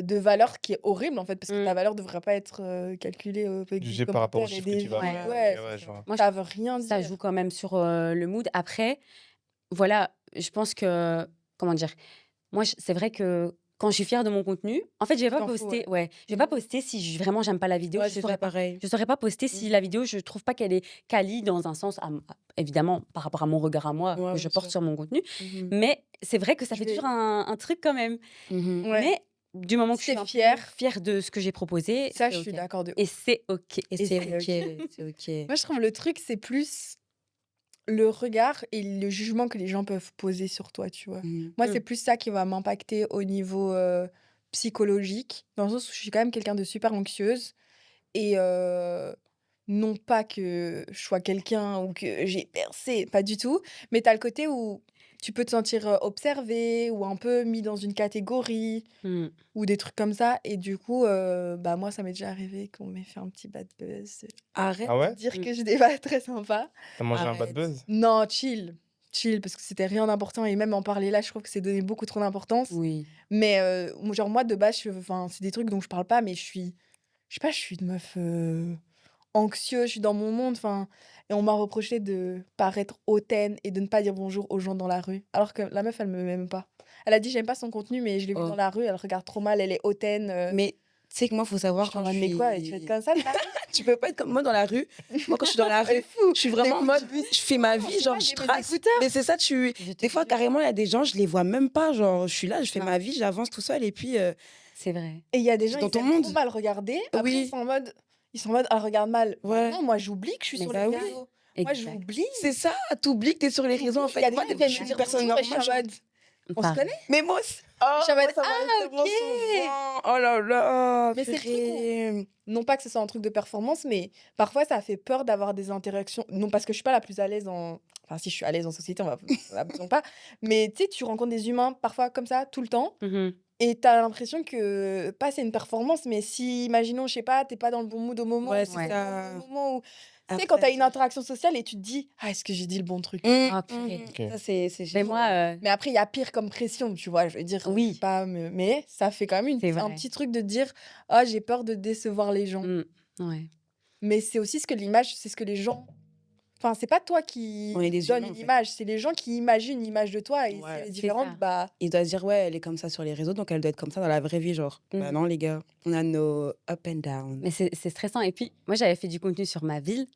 de valeur qui est horrible en fait, parce que Mm. ta valeur devrait pas être calculée avec des Jugé par rapport aux commentaires et chiffres que tu des vas vues. faire. Ouais, Ok, ouais, je vois. Moi, ça veut rien ça dire. joue quand même sur le mood. Après, voilà, je pense que, comment dire, moi, c'est vrai que quand je suis fière de mon contenu, en fait, je vais pas t'en fous, poster, ouais. ouais, je vais pas poster si vraiment j'aime pas la vidéo. Ouais, Je c'est saurais ça, pas. pareil. Je saurais pas poster si la vidéo, je trouve pas qu'elle est quali dans un sens, évidemment, par rapport à mon regard à moi Ouais, que je bien porte sûr. sur mon contenu. Mhm. Mais c'est vrai que ça Je fait vais- toujours un truc quand même. Mhm. Ouais. Mais du moment que Si je suis t'es un peu fière, fière de ce que j'ai proposé, ça, c'est je suis ok. d'accord de Et ouf. c'est ok. Et Et c'est c'est ok, c'est ok. Moi, je trouve le truc, c'est plus le regard et le jugement que les gens peuvent poser sur toi, tu vois. Mhm. Moi, Mm. c'est plus ça qui va m'impacter au niveau psychologique, dans le sens où je suis quand même quelqu'un de super anxieuse. Et non pas que je sois quelqu'un ou que j'ai percé, pas du tout, mais tu as le côté où tu peux te sentir observé ou un peu mis dans une catégorie Mm. ou des trucs comme ça. Et du coup, bah moi, ça m'est déjà arrivé qu'on m'ait fait un petit bad buzz. Arrête. Ah ouais? Dire Mm. que j'étais pas très sympa. T'as mangé un bad Arrête. buzz? Non, chill. Chill, parce que c'était rien d'important. Et même en parler là, je trouve que c'est donné beaucoup trop d'importance. Oui. Mais genre, moi, de base, enfin, c'est des trucs dont je parle pas, mais je sais pas, je suis une meuf anxieuse, je suis dans mon monde. Enfin, et on m'a reproché de paraître hautaine et de ne pas dire bonjour aux gens dans la rue. Alors que la meuf, elle me m'aime pas. Elle a dit, j'aime pas son contenu, mais je l'ai vue Oh. dans la rue, elle regarde trop mal, elle est hautaine. Mais tu sais que moi, il faut savoir Je suis en quand mode, je mais suis... quoi, et tu vas être comme ça, là Tu peux pas être comme moi dans la rue. Moi, quand je suis dans la C'est rue, fou. je suis vraiment en T'écoutes mode, du musique. je fais ma Je vie, sais genre, pas, je j'ai mes trace. écouteurs. Mais c'est ça, des fois, carrément, il y a des gens, je les vois même pas. Genre, je suis là, je fais Non. ma vie, j'avance tout seul. Et puis, C'est vrai. Et il y a des C'est gens, dans ils ton aiment trop monde. mal regarder. Après, Oui. ils sont en mode, ah, regarde mal. Ouais. Non, moi, j'oublie que je suis Mais sur bah les oui. réseaux. Moi, Exact. j'oublie. c'est ça, t'oublies que t'es sur les réseaux, en Il y a fait. des Moi, gens qui viennent je me suis dire une personne bonjour et je suis normale. en genre- mode, on se Pareil. connaît? Mais moi, oh, Je suis en moi, mode, ça m'arrive ah, tellement ok. souvent. Oh là là, Mais c'est le truc purée. Non pas que ce soit un truc de performance, mais parfois ça fait peur d'avoir des interactions. Non parce que je suis pas la plus à l'aise en. Enfin, si je suis à l'aise en société, abusons pas. Mais tu sais, tu rencontres des humains parfois comme ça, tout le temps. Mhm. Et t'as l'impression que, pas c'est une performance, mais si, imaginons, je sais pas, t'es pas dans le bon mood au moment, Ouais, ou c'est Ouais. t'es pas dans le ça. bon moment où. Tu sais, Après, quand t'as une interaction sociale et tu te dis, ah, est-ce que j'ai dit le bon truc? Ah, purée. Ok. Ça, c'est Mais moi, Mais après, il y a pire comme pression, tu vois. Je veux dire, Oui. je sais pas, mais ça fait quand même C'est un vrai. petit truc de dire, ah, j'ai peur de décevoir les gens. Mm. Ouais. Mais c'est aussi ce que l'image, c'est ce que les gens. Enfin, c'est pas toi qui On est des donne humains, en une fait. image, c'est les gens qui imaginent une image de toi et si Ouais. elle est C'est différente, ça. bah. Il doit se dire, ouais, elle est comme ça sur les réseaux, donc elle doit être comme ça dans la vraie vie, genre. Bah Mhm. non, les gars, on a nos up and down. Mais c'est stressant. Et puis, moi, j'avais fait du contenu sur ma ville.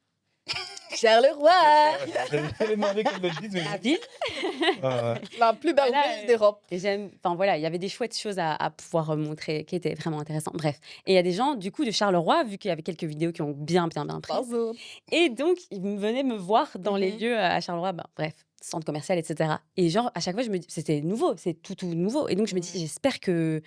Charleroi, J'allais demander qu'elle me le dise, mais Ma ville. la plus belle Voilà, ville d'Europe. Et j'aime, enfin voilà, il y avait des chouettes choses à pouvoir montrer qui étaient vraiment intéressantes. Bref. Et il y a des gens, du coup, de Charleroi, vu qu'il y avait quelques vidéos qui ont bien pris. Bravo. Et donc, ils venaient me voir dans les Mhm. lieux à Charleroi. Ben, bref, centre commercial, etc. Et genre, à chaque fois, je me dis, c'était nouveau, c'est tout nouveau. Et donc, je me dis, j'espère que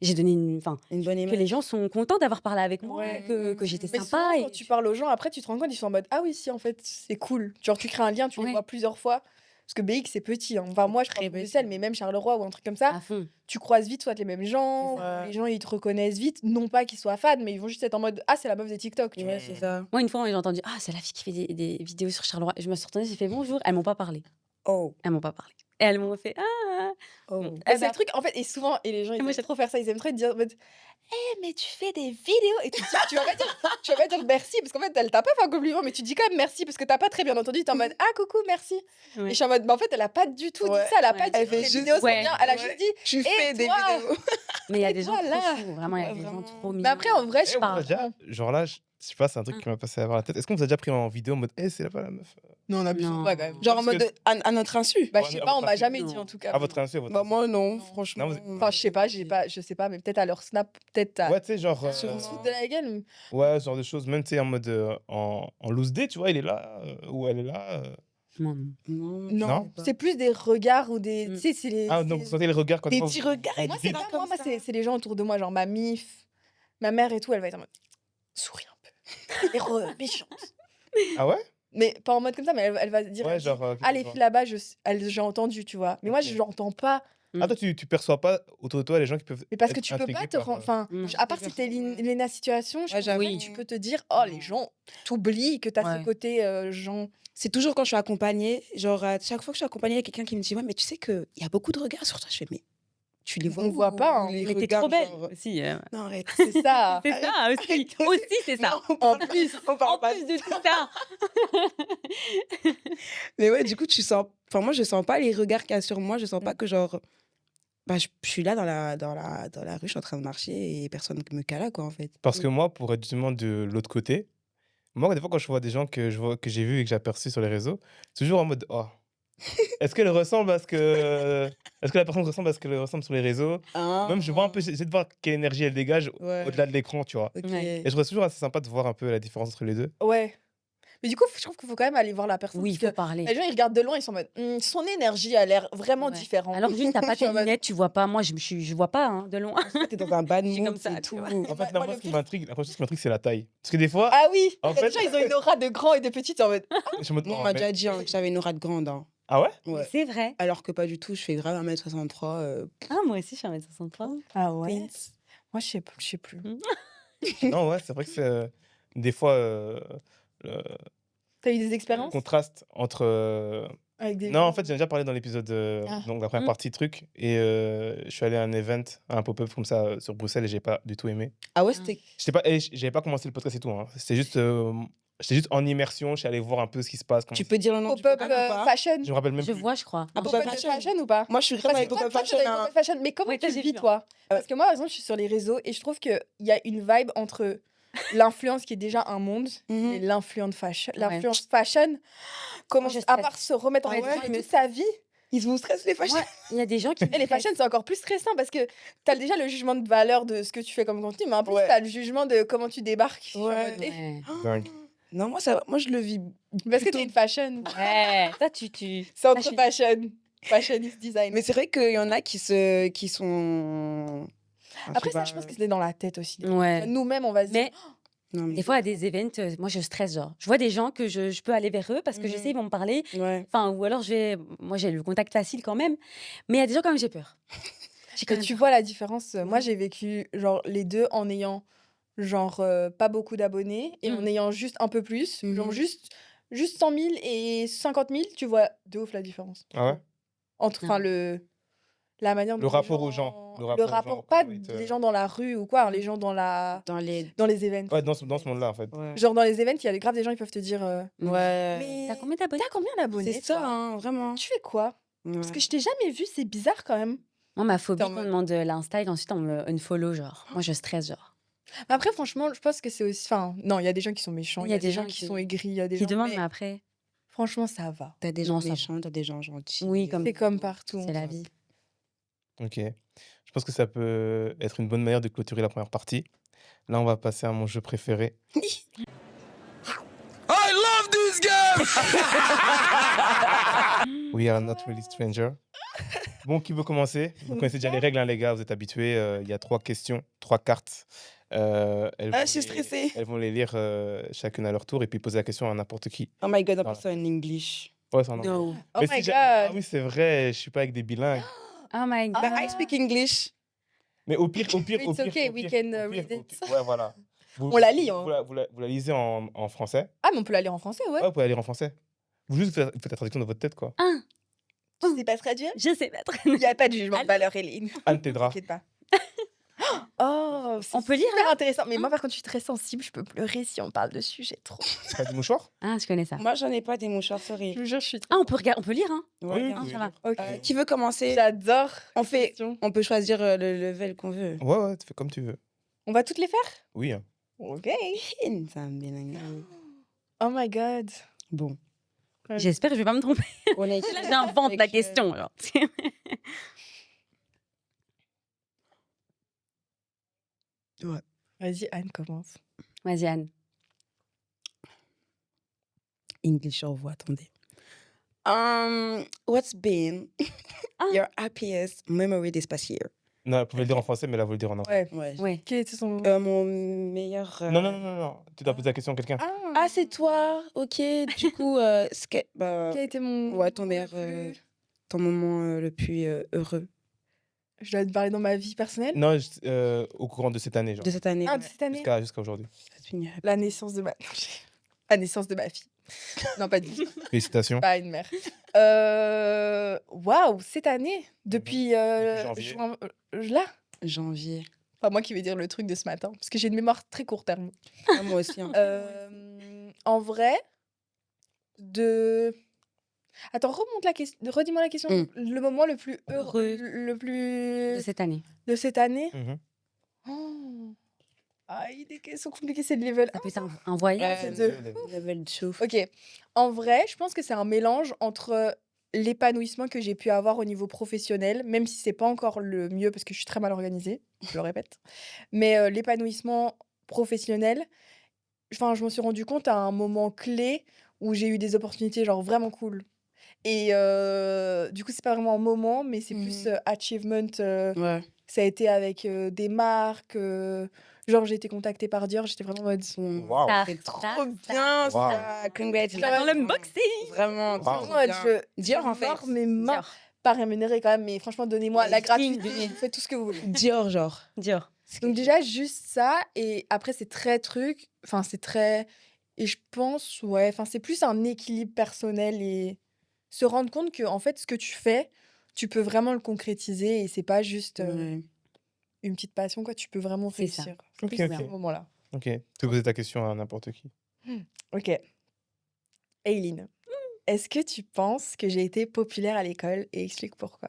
j'ai donné enfin, Une bonne que image. les gens sont contents d'avoir parlé avec moi, Ouais. que j'étais Mais sympa. souvent, Et quand tu parles aux gens, après, tu te rends compte, ils sont en mode ah oui, si, en fait, c'est cool. Genre, tu crées un lien, tu les Ouais. vois plusieurs fois. Parce que BX, c'est petit. Hein. Enfin, moi, je Très parle de petit. Bruxelles, mais même Charleroi ou un truc comme ça, à fond. tu croises vite soit les mêmes gens, ça. les gens, ils te reconnaissent vite. Non pas qu'ils soient fans, mais ils vont juste être en mode ah, c'est la meuf de TikTok. Tu vois. Ouais, c'est ça. Moi, une fois, j'ai entendu, ah, c'est la fille qui fait des vidéos sur Charleroi. Et je me suis retournée, j'ai fait bonjour. Elles m'ont pas parlé. Oh. Elles m'ont pas parlé. Et elles m'ont fait, ah. Oh. Bon. Ah, c'est le truc, en fait, et souvent, et les gens, ils moi, aiment j'ai- trop faire ça, ils aiment trop te dire en mode mais tu fais des vidéos et tu vas pas dire, tu vas pas dire merci parce qu'en fait elle t'a pas fait un compliment mais tu dis quand même merci parce que t'as pas très bien entendu, t'es en mode ah coucou merci Ouais. et je suis en mode mais en fait elle a pas du tout Ouais. dit ça, elle a pas Ouais. dit Elle que fait les juste- vidéos sont Ouais. bien, elle a Ouais. juste dit Tu fais des toi vidéos. Mais il y a Et des gens voilà. trop fous. Vraiment, il y a Ouais, des gens vraiment. trop mignons. mais après en vrai Eh, je on vous a parle déjà, genre là, je sais pas, c'est un truc Hein. qui m'a passé par la tête. Est-ce qu'on vous a déjà pris en vidéo en mode, c'est là pas la meuf non on abuse Non. pas quand même Genre en Parce que- mode à notre insu. bah Ouais, je sais mais à pas on votre m'a insu. jamais Non. dit en tout cas À votre insu, à votre Bah insu. moi non, Non. franchement. Non, vous- enfin je sais pas je sais pas mais peut-être à leur snap peut-être à Ouais, tu sais, genre. se foutre de la gueule Ouais, ce genre de choses. Même, tu sais, en mode. En loose day, tu vois, il est là, ou elle est là. Non. Non. non, Non. c'est plus des regards ou des Mm. tu sais c'est les Ah, c'est- donc vous sentez les regards quand Des des fois, petits vous- regards et moi des c'est trucs pas comme moi ça. c'est les gens autour de moi genre ma mif ma mère et tout elle va être en mode souris un peu elle est méchante Ah ouais? mais pas en mode comme ça mais elle va dire Ouais, elle dit, genre. ah les genre- filles là-bas j'ai entendu tu vois mais moi Ok. je n'entends pas Ah, toi, tu perçois pas autour de toi les gens qui peuvent. mais parce que être tu peux pas intrigués te par, rendre enfin Mm. à part Des si t'es personnes, ouais. Léna situation je Ouais, pense pas j'avoue. que tu peux te dire oh les Non. gens t'oublient que t'as ce Ouais. côté gens C'est toujours quand je suis accompagnée, genre à chaque fois que je suis accompagnée, il y a quelqu'un qui me dit ouais mais tu sais qu'il y a beaucoup de regards sur toi. Je fais mais tu les vois On où, voit pas, hein. les Mais t'es regards, trop belle genre, aussi. Non arrête. c'est ça C'est ça aussi. Arrête. Aussi, c'est ça. Non, en plus on parle En pas. plus de tout ça. Mais ouais, du coup, tu sens. Enfin, moi, je sens pas les regards qu'il y a sur moi. Je sens pas que, genre. Bah, je suis là dans la rue, je suis en train de marcher et personne ne me cala, quoi, en fait. Parce que moi, pour être justement de l'autre côté, moi, des fois, quand je vois des gens que j'ai vus et que j'ai aperçus sur les réseaux, c'est toujours en mode, oh, est-ce qu'elle ressemble à ce que. Est-ce que la personne ressemble à ce qu'elle ressemble sur les réseaux? Même, je vois un peu, j'essaie de voir quelle énergie elle dégage Ouais. au-delà de l'écran, tu vois. Ok. Ouais. Et je trouve toujours assez sympa de voir un peu la différence entre les deux. ouais mais du coup je trouve qu'il faut quand même aller voir la personne Oui, il parce faut que parler. les gens ils regardent de loin ils sont en mode son énergie a l'air vraiment Ouais. différente Alors juste, t'as pas tes En mode- lunettes, tu vois pas. Moi, je vois pas hein, de loin. T'es dans un bad Je suis mood comme ça, et tu tout. vois. En fait, Moi, moi, le ce qui pire- m'intrigue, la première chose qui m'intrigue, c'est la taille. Parce que des fois, ah oui En il y a des fait- gens ils ont une aura de grand et de petit en mode je suis en mode, Moi, on oh, m'a mais- déjà dit hein, que j'avais une aura de grande. Hein. Ah ouais? Ouais. C'est vrai. Alors que pas du tout, je fais grave 1m63. Ah, moi aussi, je suis 1m63. ah ouais Prince. moi je sais plus Non, ouais, c'est vrai que c'est. Des fois, le t'as eu des expériences contraste entre. avec des Non, gens en fait, j'ai déjà parlé dans l'épisode, Ah. donc la première Mm. partie truc. Et je suis allé à un event, à un pop-up comme ça sur Bruxelles et j'ai pas du tout aimé. Ah ouais, c'était. J'avais pas commencé le podcast et tout. Hein. J'étais juste en immersion. Je suis allé voir un peu ce qui se passe. comment Tu peux dire le nom du pop-up pop-up ou pas fashion Je me rappelle même Je plus. vois, je crois. Ah, Non, pop-up pop-up fashion. fashion ou pas Moi, je suis grave Parce avec que toi, pop-up toi, t'es dans fashion. les hein. pop-up fashion. Mais comment Ouais, tu toi, le j'ai vis, vu, hein. toi Parce que moi, par exemple, je suis sur les réseaux et je trouve qu'il y a une vibe entre l'influence qui est déjà un monde Mhm. et l'influence fashion. Ouais. L'influence fashion, comment, Moi, je à stresse. part se remettre en Ah question ouais, et mais- toute sa vie. Ils vous stressent les fashions. Ouais, il y a des gens qui. Et les fashion, c'est encore plus stressant parce que t'as déjà le jugement de valeur de ce que tu fais comme contenu, mais en plus, Ouais. t'as le jugement de comment tu débarques. Je suis en Ouais. mode, eh, Ouais. Dingue. Non, moi, je le vis. Parce que plutôt- t'es une fashion. Ouais. Toi, tu. C'est entre Fashion. fashion. Fashionist design. Mais c'est vrai qu'il y en a qui sont. Enfin, Après sais ça, pas, je pense que c'est dans la tête aussi. Ouais. Nous-mêmes, on va se dire. Mais non, mais des fois, à des events, moi, je stresse, genre. Je vois des gens que je peux aller vers eux parce que je sais, ils vont me parler. Ouais. Enfin, ou alors, moi, j'ai le contact facile quand même. Mais il y a des gens, quand même, j'ai peur. J'ai quand Que même tu peur. vois la différence. Moi, Mhm. j'ai vécu genre les deux en ayant genre pas beaucoup d'abonnés et en Mhm. ayant juste un peu plus, genre Mhm. juste 100 000 et 50 000, tu vois de ouf la différence. Ah ouais? Entre, enfin la manière dont Le les rapport aux gens, le rapport aux gens, pas comment ils te- les gens dans la rue ou quoi, hein, les gens dans Dans les. les events. Ouais, dans ce monde-là, en fait. Ouais. Genre dans les events, il y a grave des gens qui peuvent te dire Ouais. mais T'as combien d'abonnés? t'as combien d'abonnés C'est ça, toi hein, vraiment. Tu fais quoi? Parce que je t'ai jamais vu, c'est bizarre quand même. Moi, ma phobie, T'es en on mode- me demande l'Insta et ensuite on me unfollow, genre. Moi, je stresse, genre. Après, franchement, je pense que c'est aussi. Enfin, non, il y a des gens qui sont méchants, il y a des gens qui sont aigris, il y a des Qui gens. demandent, mais mais après, franchement, ça va. T'as des Non, gens ça va. méchants, t'as des gens gentils. Oui, comme- C'est comme partout. c'est la vie. Ok. Je pense que ça peut être une bonne manière de clôturer la première partie. Là, on va passer à mon jeu préféré. I love this game! We are not really stranger. Bon, qui veut commencer? Vous connaissez déjà les règles, hein, les gars, vous êtes habitués. Il y a 3 questions, 3 cartes. Elles Ah, vont je suis les- stressée. Elles vont les lire chacune à leur tour et puis poser la question à n'importe qui. Oh my god, en Voilà. plus, c'est en English. Ouais, c'est en anglais. No. Oh Mais my si ah god. oui, c'est vrai, je suis pas avec des bilingues. Oh my god. But I speak English. Mais au pire, It's okay, we can, read it. Ouais, voilà. On la lit, hein. Vous la lisez en français. Ah, mais on peut la lire en français, ouais. Ouais, vous pouvez la lire en français. Vous juste faites la traduction dans votre tête, quoi. Tu sais pas traduire? Je sais pas. Il n'y a pas de jugement de valeur, Hélène. Anne t'aidera. T'inquiète pas. Oh, c'est On peut lire, super intéressant. Mais moi, par contre, je suis très sensible. Je peux pleurer si on parle de sujets trop. C'est pas du mouchoir? Ah, je connais ça. Moi, j'en ai pas des mouchoirs, Je sorry. vous jure, je suis très... Ah, on peut lire, hein. Ouais, Oui, regarde. oui, Ça va. Ok. Qui veut commencer? J'adore. On fait. question. On peut choisir le level qu'on veut. Ouais, tu fais comme tu veux. On va toutes les faire? Oui, hein. Ok. Ça me bien. Oh my god. Bon. J'espère que je vais pas me tromper. On est Là, j'invente la question. Genre. Vas-y, Anne, commence. Vas-y, Anne. English, au revoir, attendez. What's been Ah. your happiest memory this past year? Non, vous pouvez le dire en français, mais là, vous le dire en anglais. Ouais. Ouais. Ouais. Quel était son... Mon meilleur. Non. Tu dois poser la question à quelqu'un. Ah, c'est toi. Ok. Du coup, bah, Quel était mon... ouais, ton le meilleur, plus- ton moment le plus heureux Je dois te parler dans ma vie personnelle? Non, au courant de cette année, genre. de cette année. Ah, de cette année? Jusqu'à aujourd'hui. La naissance de ma... La naissance de ma fille. Non, pas du tout. Félicitations. Pas une mère. Waouh, cette année? Depuis... Depuis janvier. Là? Janvier. Pas moi qui vais dire le truc de ce matin, parce que j'ai une mémoire très court terme. Ah, moi aussi. Hein. En vrai, de... Attends, redis-moi la question. Le moment le plus heureux, le De plus... cette année. de cette année? Mhm. Oh. Aïe, des questions compliquées, c'est le level Ça 1. peut être un voyage. c'est deux. Level de chauffe. Ok. En vrai, je pense que c'est un mélange entre l'épanouissement que j'ai pu avoir au niveau professionnel, même si c'est pas encore le mieux parce que je suis très mal organisée, je le répète. Mais l'épanouissement professionnel, enfin, je m'en suis rendu compte à un moment clé où j'ai eu des opportunités genre vraiment cool. Et du coup, c'est pas vraiment un moment, mais c'est plus achievement. Ouais. Ça a été avec des marques. Genre, j'ai été contactée par Dior, j'étais vraiment en mode. Waouh. Ça, C'est trop ça, bien, Wow. ça. Congratulations. Dans l'unboxing. Vraiment, Wow. trop Moi, bien. Dior, en fait. Mais Dior. pas rémunéré quand même, mais franchement, donnez-moi la King, gratuité. oui. Faites tout ce que vous voulez. Dior, genre. Dior. Donc, déjà, juste ça. Et après, c'est très truc. Enfin, c'est très. Et je pense, ouais, enfin, c'est plus un équilibre personnel et se rendre compte que, en fait, ce que tu fais, tu peux vraiment le concrétiser et c'est pas juste Ouais. une petite passion, quoi. Tu peux vraiment C'est ça. réussir. Ok, Plus à ok. ce moment-là. Ok. Tu peux poser ta question à n'importe qui. Ok. Aileen, est-ce que tu penses que j'ai été populaire à l'école et explique pourquoi?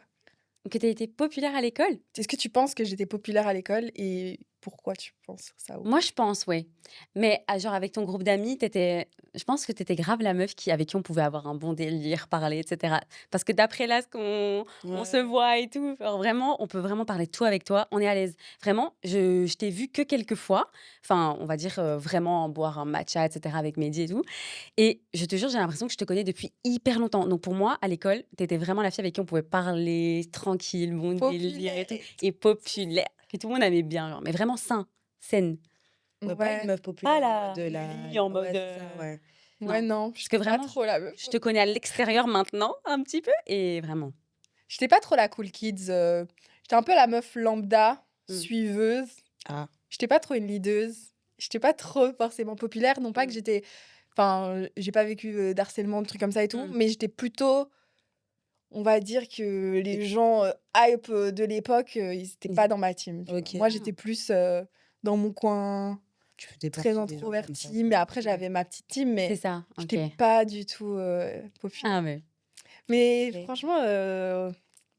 Que tu as été populaire à l'école? Est-ce que tu penses que j'étais populaire à l'école et pourquoi tu penses ça? Moi, je pense, oui. Mais genre, avec ton groupe d'amis, je pense que tu étais grave la meuf avec qui on pouvait avoir un bon délire, parler, etc. Parce que d'après là, ce on se voit et tout, genre, vraiment, on peut vraiment parler de tout avec toi. On est à l'aise. Vraiment, je t'ai vu que quelques fois. Enfin, on va dire vraiment boire un matcha, etc. avec Mehdi et tout. Et je te jure, j'ai l'impression que je te connais depuis hyper longtemps. Donc pour moi, à l'école, tu étais vraiment la fille avec qui on pouvait parler tranquille, bon délire et tout. Et populaire, que tout le monde aimait bien, genre, mais vraiment saine. Ouais, pas une meuf populaire. Pas la de la. vie en mode, Ouais, c'est ça, ouais. Ouais, non. Parce que Pas vraiment, trop la meuf. je te connais à l'extérieur maintenant, un petit peu, et vraiment. J'étais pas trop la cool kids. J'étais un peu la meuf lambda, Mm. suiveuse. Ah. J'étais pas trop une leaduse. J'étais pas trop forcément populaire. Non pas que j'étais. Enfin, j'ai pas vécu d'harcèlement, de trucs comme ça et tout, Mm. mais j'étais plutôt. On va dire que les gens hype de l'époque, ils étaient pas dans ma team. tu vois. Ok. Moi, j'étais plus dans mon coin, Tu fais des très parties des gens comme ça. introvertie. Mais après, j'avais ma petite team, C'est mais ça, ok. j'étais pas du tout populaire. Ah, mais... Mais Ok. franchement,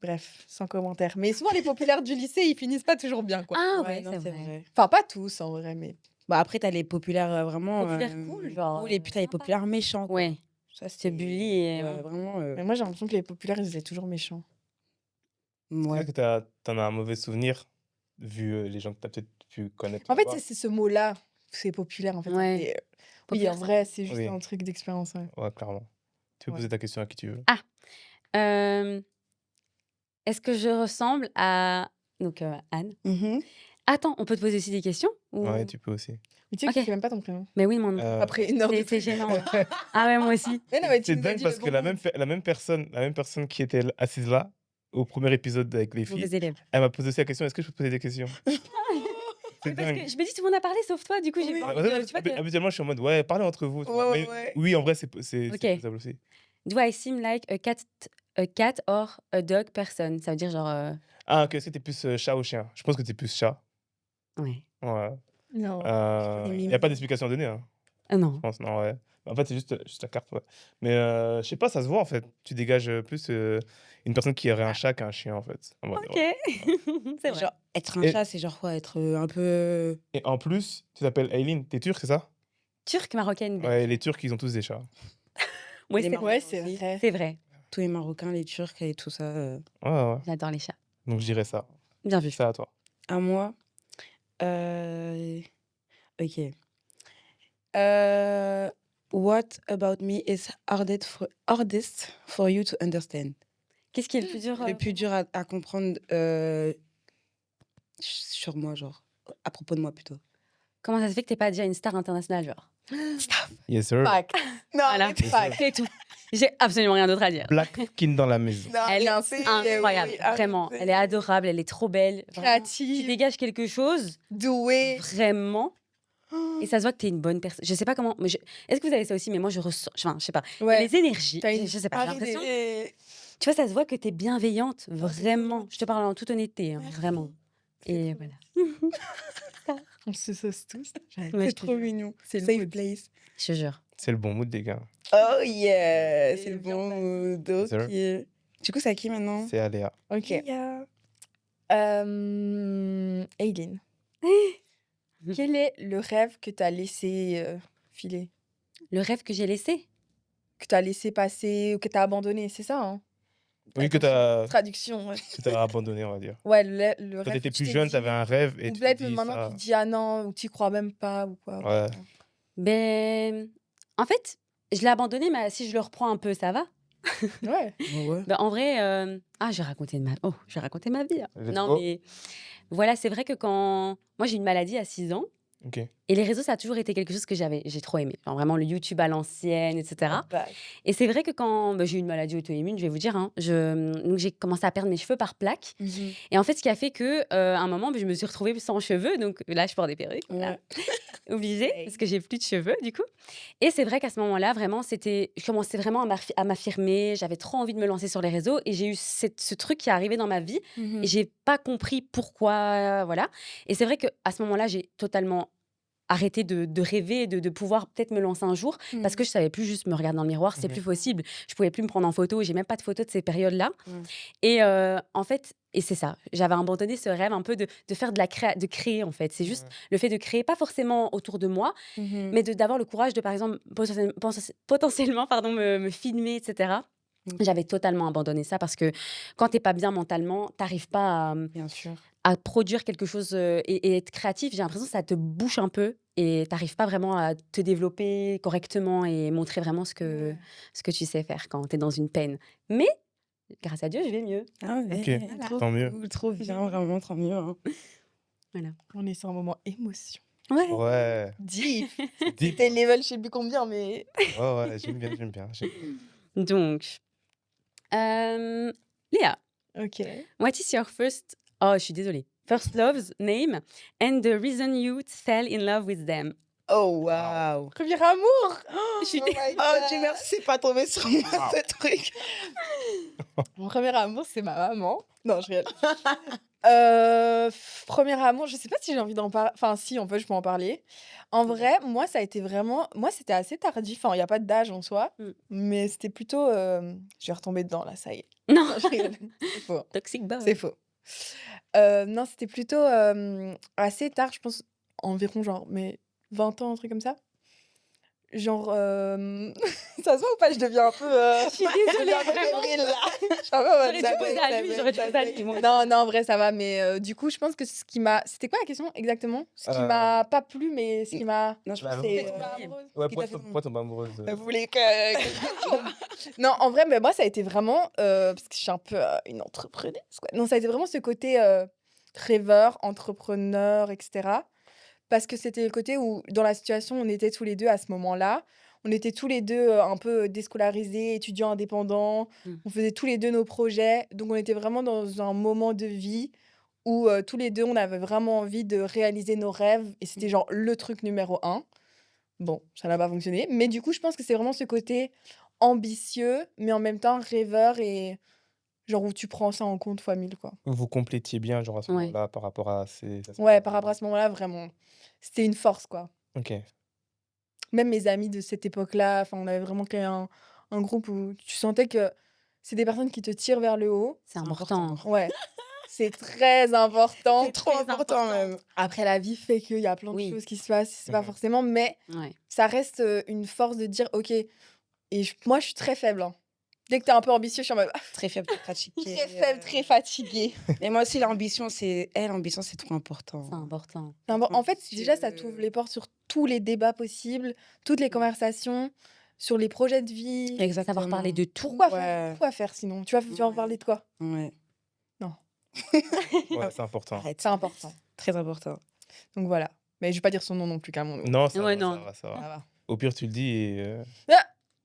bref, sans commentaire. Mais souvent, les populaires du lycée, ils finissent pas toujours bien, quoi. Ah Ouais, ouais, non, c'est vrai. Enfin, pas tous, en vrai, mais... Bah après, t'as les populaires vraiment. Populaires cool, genre, Cool, et puis t'as les sympa. populaires méchants. quoi. Ouais, Ça, te bully et... Ouais, vraiment. Mais moi, j'ai l'impression que les populaires, ils étaient toujours méchants. C'est Ouais. vrai que t'en as un mauvais souvenir, vu les gens que t'as peut-être pu connaître. En fait, là-bas. c'est ce mot-là, c'est populaire, en fait. Ouais. Mais, oui, Populaire, en vrai, c'est juste Oui. un truc d'expérience, ouais. Ouais, clairement. Tu peux Ouais. poser ta question à qui tu veux. Euh, Est-ce que je ressemble à... Donc, Anne. Mhm. Attends, on peut te poser aussi des questions Ouais, tu peux aussi. Mais tu sais que Ok. je sais même pas ton prénom. Mais oui, mon... Après une heure de C'est gênant. Ah ouais, moi aussi. Mais non, mais tu C'est nous as dingue dit parce le que bon nom. la même personne qui était assise là, au premier épisode avec les filles, Mauvais élève. elle m'a posé aussi la question, est-ce que je peux te poser des questions? C'est Parce que dingue. je me dis, tout le monde a parlé sauf toi, du coup, j'ai Oui. pas Ouais, envie ouais, de... Tu vois, habituellement, je suis en mode, ouais, parlez entre vous. tu vois. Ouais, Mais ouais. oui, en vrai, c'est Ok. faisable aussi. Do I seem like a cat or a dog person? Ça veut dire genre... Ah, ok, est-ce que t'es plus chat ou chien? Je pense que t'es plus chat. Ouais. Ouais. Non. Il n'y a pas d'explication à donner, hein, Ah je non. pense. Non, ouais. En fait, c'est juste la carte, ouais. Mais je sais pas, ça se voit, en fait. Tu dégages plus une personne qui aurait un chat qu'un chien, en fait. En mode, Ok. ouais. C'est vrai. Genre, être un Et- chat, c'est genre quoi? Être un peu. Et en plus, tu t'appelles Aileen, t'es turc, c'est ça? Turque, marocaine, belge. Ouais, les Turcs, ils ont tous des chats. Ouais, Les c'est Marocains Ouais, c'est aussi. vrai. c'est vrai. Tous les Marocains, les Turcs et tout ça. Ouais, ouais. J'adore les chats. Donc, je dirais ça. Bien vu. Ça à toi. À moi. Ok. What about me is hardest for you to understand? Qu'est-ce qui est le plus dur Le plus dur à comprendre sur moi, genre. À propos de moi, plutôt. Comment ça se fait que t'es pas déjà une star internationale, genre? Yes, sir. Fact. Non, Voilà. mais Fact. C'est tout. J'ai absolument rien d'autre à dire. Black Skin dans la maison. non, Elle est bien sûr, incroyable, oui, vraiment. arrêtez. Elle est adorable, elle est trop belle. Vraiment. Tu Créative, dégages quelque chose, douée. vraiment. Et ça se voit que t'es une bonne personne. Je sais pas comment. Est-ce que vous avez ça aussi? Mais moi, je ressens. Enfin, je sais pas. Ouais. Les énergies. T'as une- Je sais pas. J'ai Arrêtez. l'impression. Tu vois, ça se voit que t'es bienveillante, vraiment. Je te parle en toute honnêteté, hein, vraiment. Et voilà. On se sauce tous. Ouais, C'est je te trop jure. mignon. C'est le Safe mood. place. Je te jure. C'est le bon mood, les gars. Oh yeah, c'est Et le bien bon mood. Yes, sir. Ok. Du coup, c'est à qui maintenant? C'est Aléa. Ok. Yeah. Aileen, quel est le rêve que t'as laissé filer? Le rêve que j'ai laissé. Que t'as laissé passer ou que t'as abandonné, c'est ça, hein? Oui, que t'as Traduction, ouais. abandonné, on va dire. Ouais, le Quand rêve t'étais que tu plus t'es jeune, dit. t'avais un rêve et Ou tu peut-être te dis maintenant ça. tu te dis ah non, ou tu y crois même pas ou quoi. Ouais. Ben. En fait, je l'ai abandonné, mais si je le reprends un peu, ça va. Ouais. Ouais. Ben, en vrai, je vais raconter ma vie. Hein. Let's Non, go. mais voilà, c'est vrai que quand. Moi, j'ai une maladie à 6 ans. Ok. Et les réseaux, ça a toujours été quelque chose que j'ai trop aimé. Genre, vraiment, le YouTube à l'ancienne, etc. Bah, Et c'est vrai que quand j'ai eu une maladie auto-immune, je vais vous dire, hein, donc j'ai commencé à perdre mes cheveux par plaques. Et en fait, ce qui a fait que, à un moment, je me suis retrouvée sans cheveux. Donc là, je porte des perruques. Voilà. Obligée, parce que j'ai plus de cheveux, du coup. Et c'est vrai qu'à ce moment-là, vraiment, je commençais vraiment à m'affirmer. J'avais trop envie de me lancer sur les réseaux. Et j'ai eu ce truc qui est arrivé dans ma vie. Et j'ai pas compris pourquoi, voilà. Et c'est vrai qu'à ce moment-là, j'ai totalement arrêté de rêver, de pouvoir peut-être me lancer un jour, parce que je savais plus juste me regarder dans le miroir, c'est plus possible. Je pouvais plus me prendre en photo, j'ai même pas de photos de ces périodes-là. Et en fait, et c'est ça, j'avais abandonné ce rêve un peu de faire de créer, en fait. C'est juste le fait de créer, pas forcément autour de moi, mais d'avoir le courage de, par exemple, potentiellement me filmer, etc. J'avais totalement abandonné ça parce que quand t'es pas bien mentalement, t'arrives pas Bien sûr. à produire quelque chose et être créatif. J'ai l'impression que ça te bouche un peu et t'arrives pas vraiment à te développer correctement et montrer vraiment ce que tu sais faire quand t'es dans une peine. Mais grâce à Dieu, je vais mieux. Ah ouais. Ok, Trop tant mieux. cool, trop bien, vraiment, trop mieux. Hein. on est sur un moment émotion. Ouais. Ouais. Deep. Deep. C'était level, je sais plus combien, mais. Ouais, j'aime bien, j'aime bien. Donc, Léa, Ok. what is your first... Oh, je suis désolée. First love's name and the reason you fell in love with them. Oh, waouh. Premier amour. Je suis Oh my Oh, God. Dieu merci, c'est pas tombé sur moi, ce truc. Mon premier amour, c'est ma maman. Non, je rigole. Premier amour, je sais pas si j'ai envie d'en parler. Enfin, si, en fait, je peux en parler. En vrai, moi, ça a été vraiment. Moi, c'était assez tardif. Enfin, il n'y a pas d'âge en soi. Mais c'était plutôt. Je vais retomber dedans, là, ça y est. Non, Non, je rigole. C'est faux. toxic boy. C'est faux. Non, c'était plutôt assez tard, je pense, environ genre, mais 20 ans, un truc comme ça. genre, ça se voit ou pas? Je deviens un peu. Je suis désolée, un peu vraiment. fébrile, là. Je suis un peu en mode, J'aurais ça dû va, poser ça à lui, va, j'aurais dû ça poser à va. lui. Moi. Non, non, en vrai, ça va. Mais du coup, je pense que ce qui m'a. C'était quoi la question exactement? Ce qui m'a pas plu, mais ce qui m'a. Non, je Bah, pense ouais. que C'est. c'est. Ouais, Qui t'a fait pourquoi tomber amoureuse Vous voulez que. Non, en vrai, mais moi, ça a été vraiment. Parce que je suis un peu une entrepreneuse, quoi. Non, ça a été vraiment ce côté rêveur, entrepreneur, etc. Parce que c'était le côté où, dans la situation, on était tous les deux à ce moment-là. On était tous les deux un peu déscolarisés, étudiants indépendants. Mm. On faisait tous les deux nos projets. Donc, on était vraiment dans un moment de vie où tous les deux, on avait vraiment envie de réaliser nos rêves. Et c'était genre le truc numéro un. Bon, ça n'a pas fonctionné. Mais du coup, je pense que c'est vraiment ce côté ambitieux, mais en même temps rêveur et genre où tu prends ça en compte fois 1000, quoi. Vous complétiez bien, genre, à ce Ouais. moment-là, par rapport à ces Ouais, aspects-là par de rapport à vie. ce moment-là, vraiment. C'était une force, quoi. Ok. Même mes amis de cette époque-là, enfin, on avait vraiment créé un groupe où tu sentais que c'est des personnes qui te tirent vers le haut. C'est important. Ouais, c'est très important. C'est trop très important, important. même. Après, la vie fait qu'il y a plein de Oui. choses qui se passent, c'est pas Mhm. forcément, mais Ouais. ça reste une force de dire, ok, moi, je suis très faible, hein. Dès que t'es un peu ambitieux, je suis en mode Très faible, très fatigué. très faible, très fatiguée. Et moi aussi, l'ambition, c'est trop important. C'est important. En fait, déjà, ça Ambitieux. t'ouvre les portes sur tous les débats possibles, toutes les conversations, sur les projets de vie. Exactement. Savoir parler de tout. Pourquoi faire sinon? Tu vas en Ouais. parler de quoi? Ouais. Ouais, c'est important. Arrête. C'est important. Très important. Donc voilà. Mais je vais pas dire son nom non plus, qu'à mon nom. Non, ça Ouais, va, non. ça va, ça va. Ça va. Au pire, tu le dis et...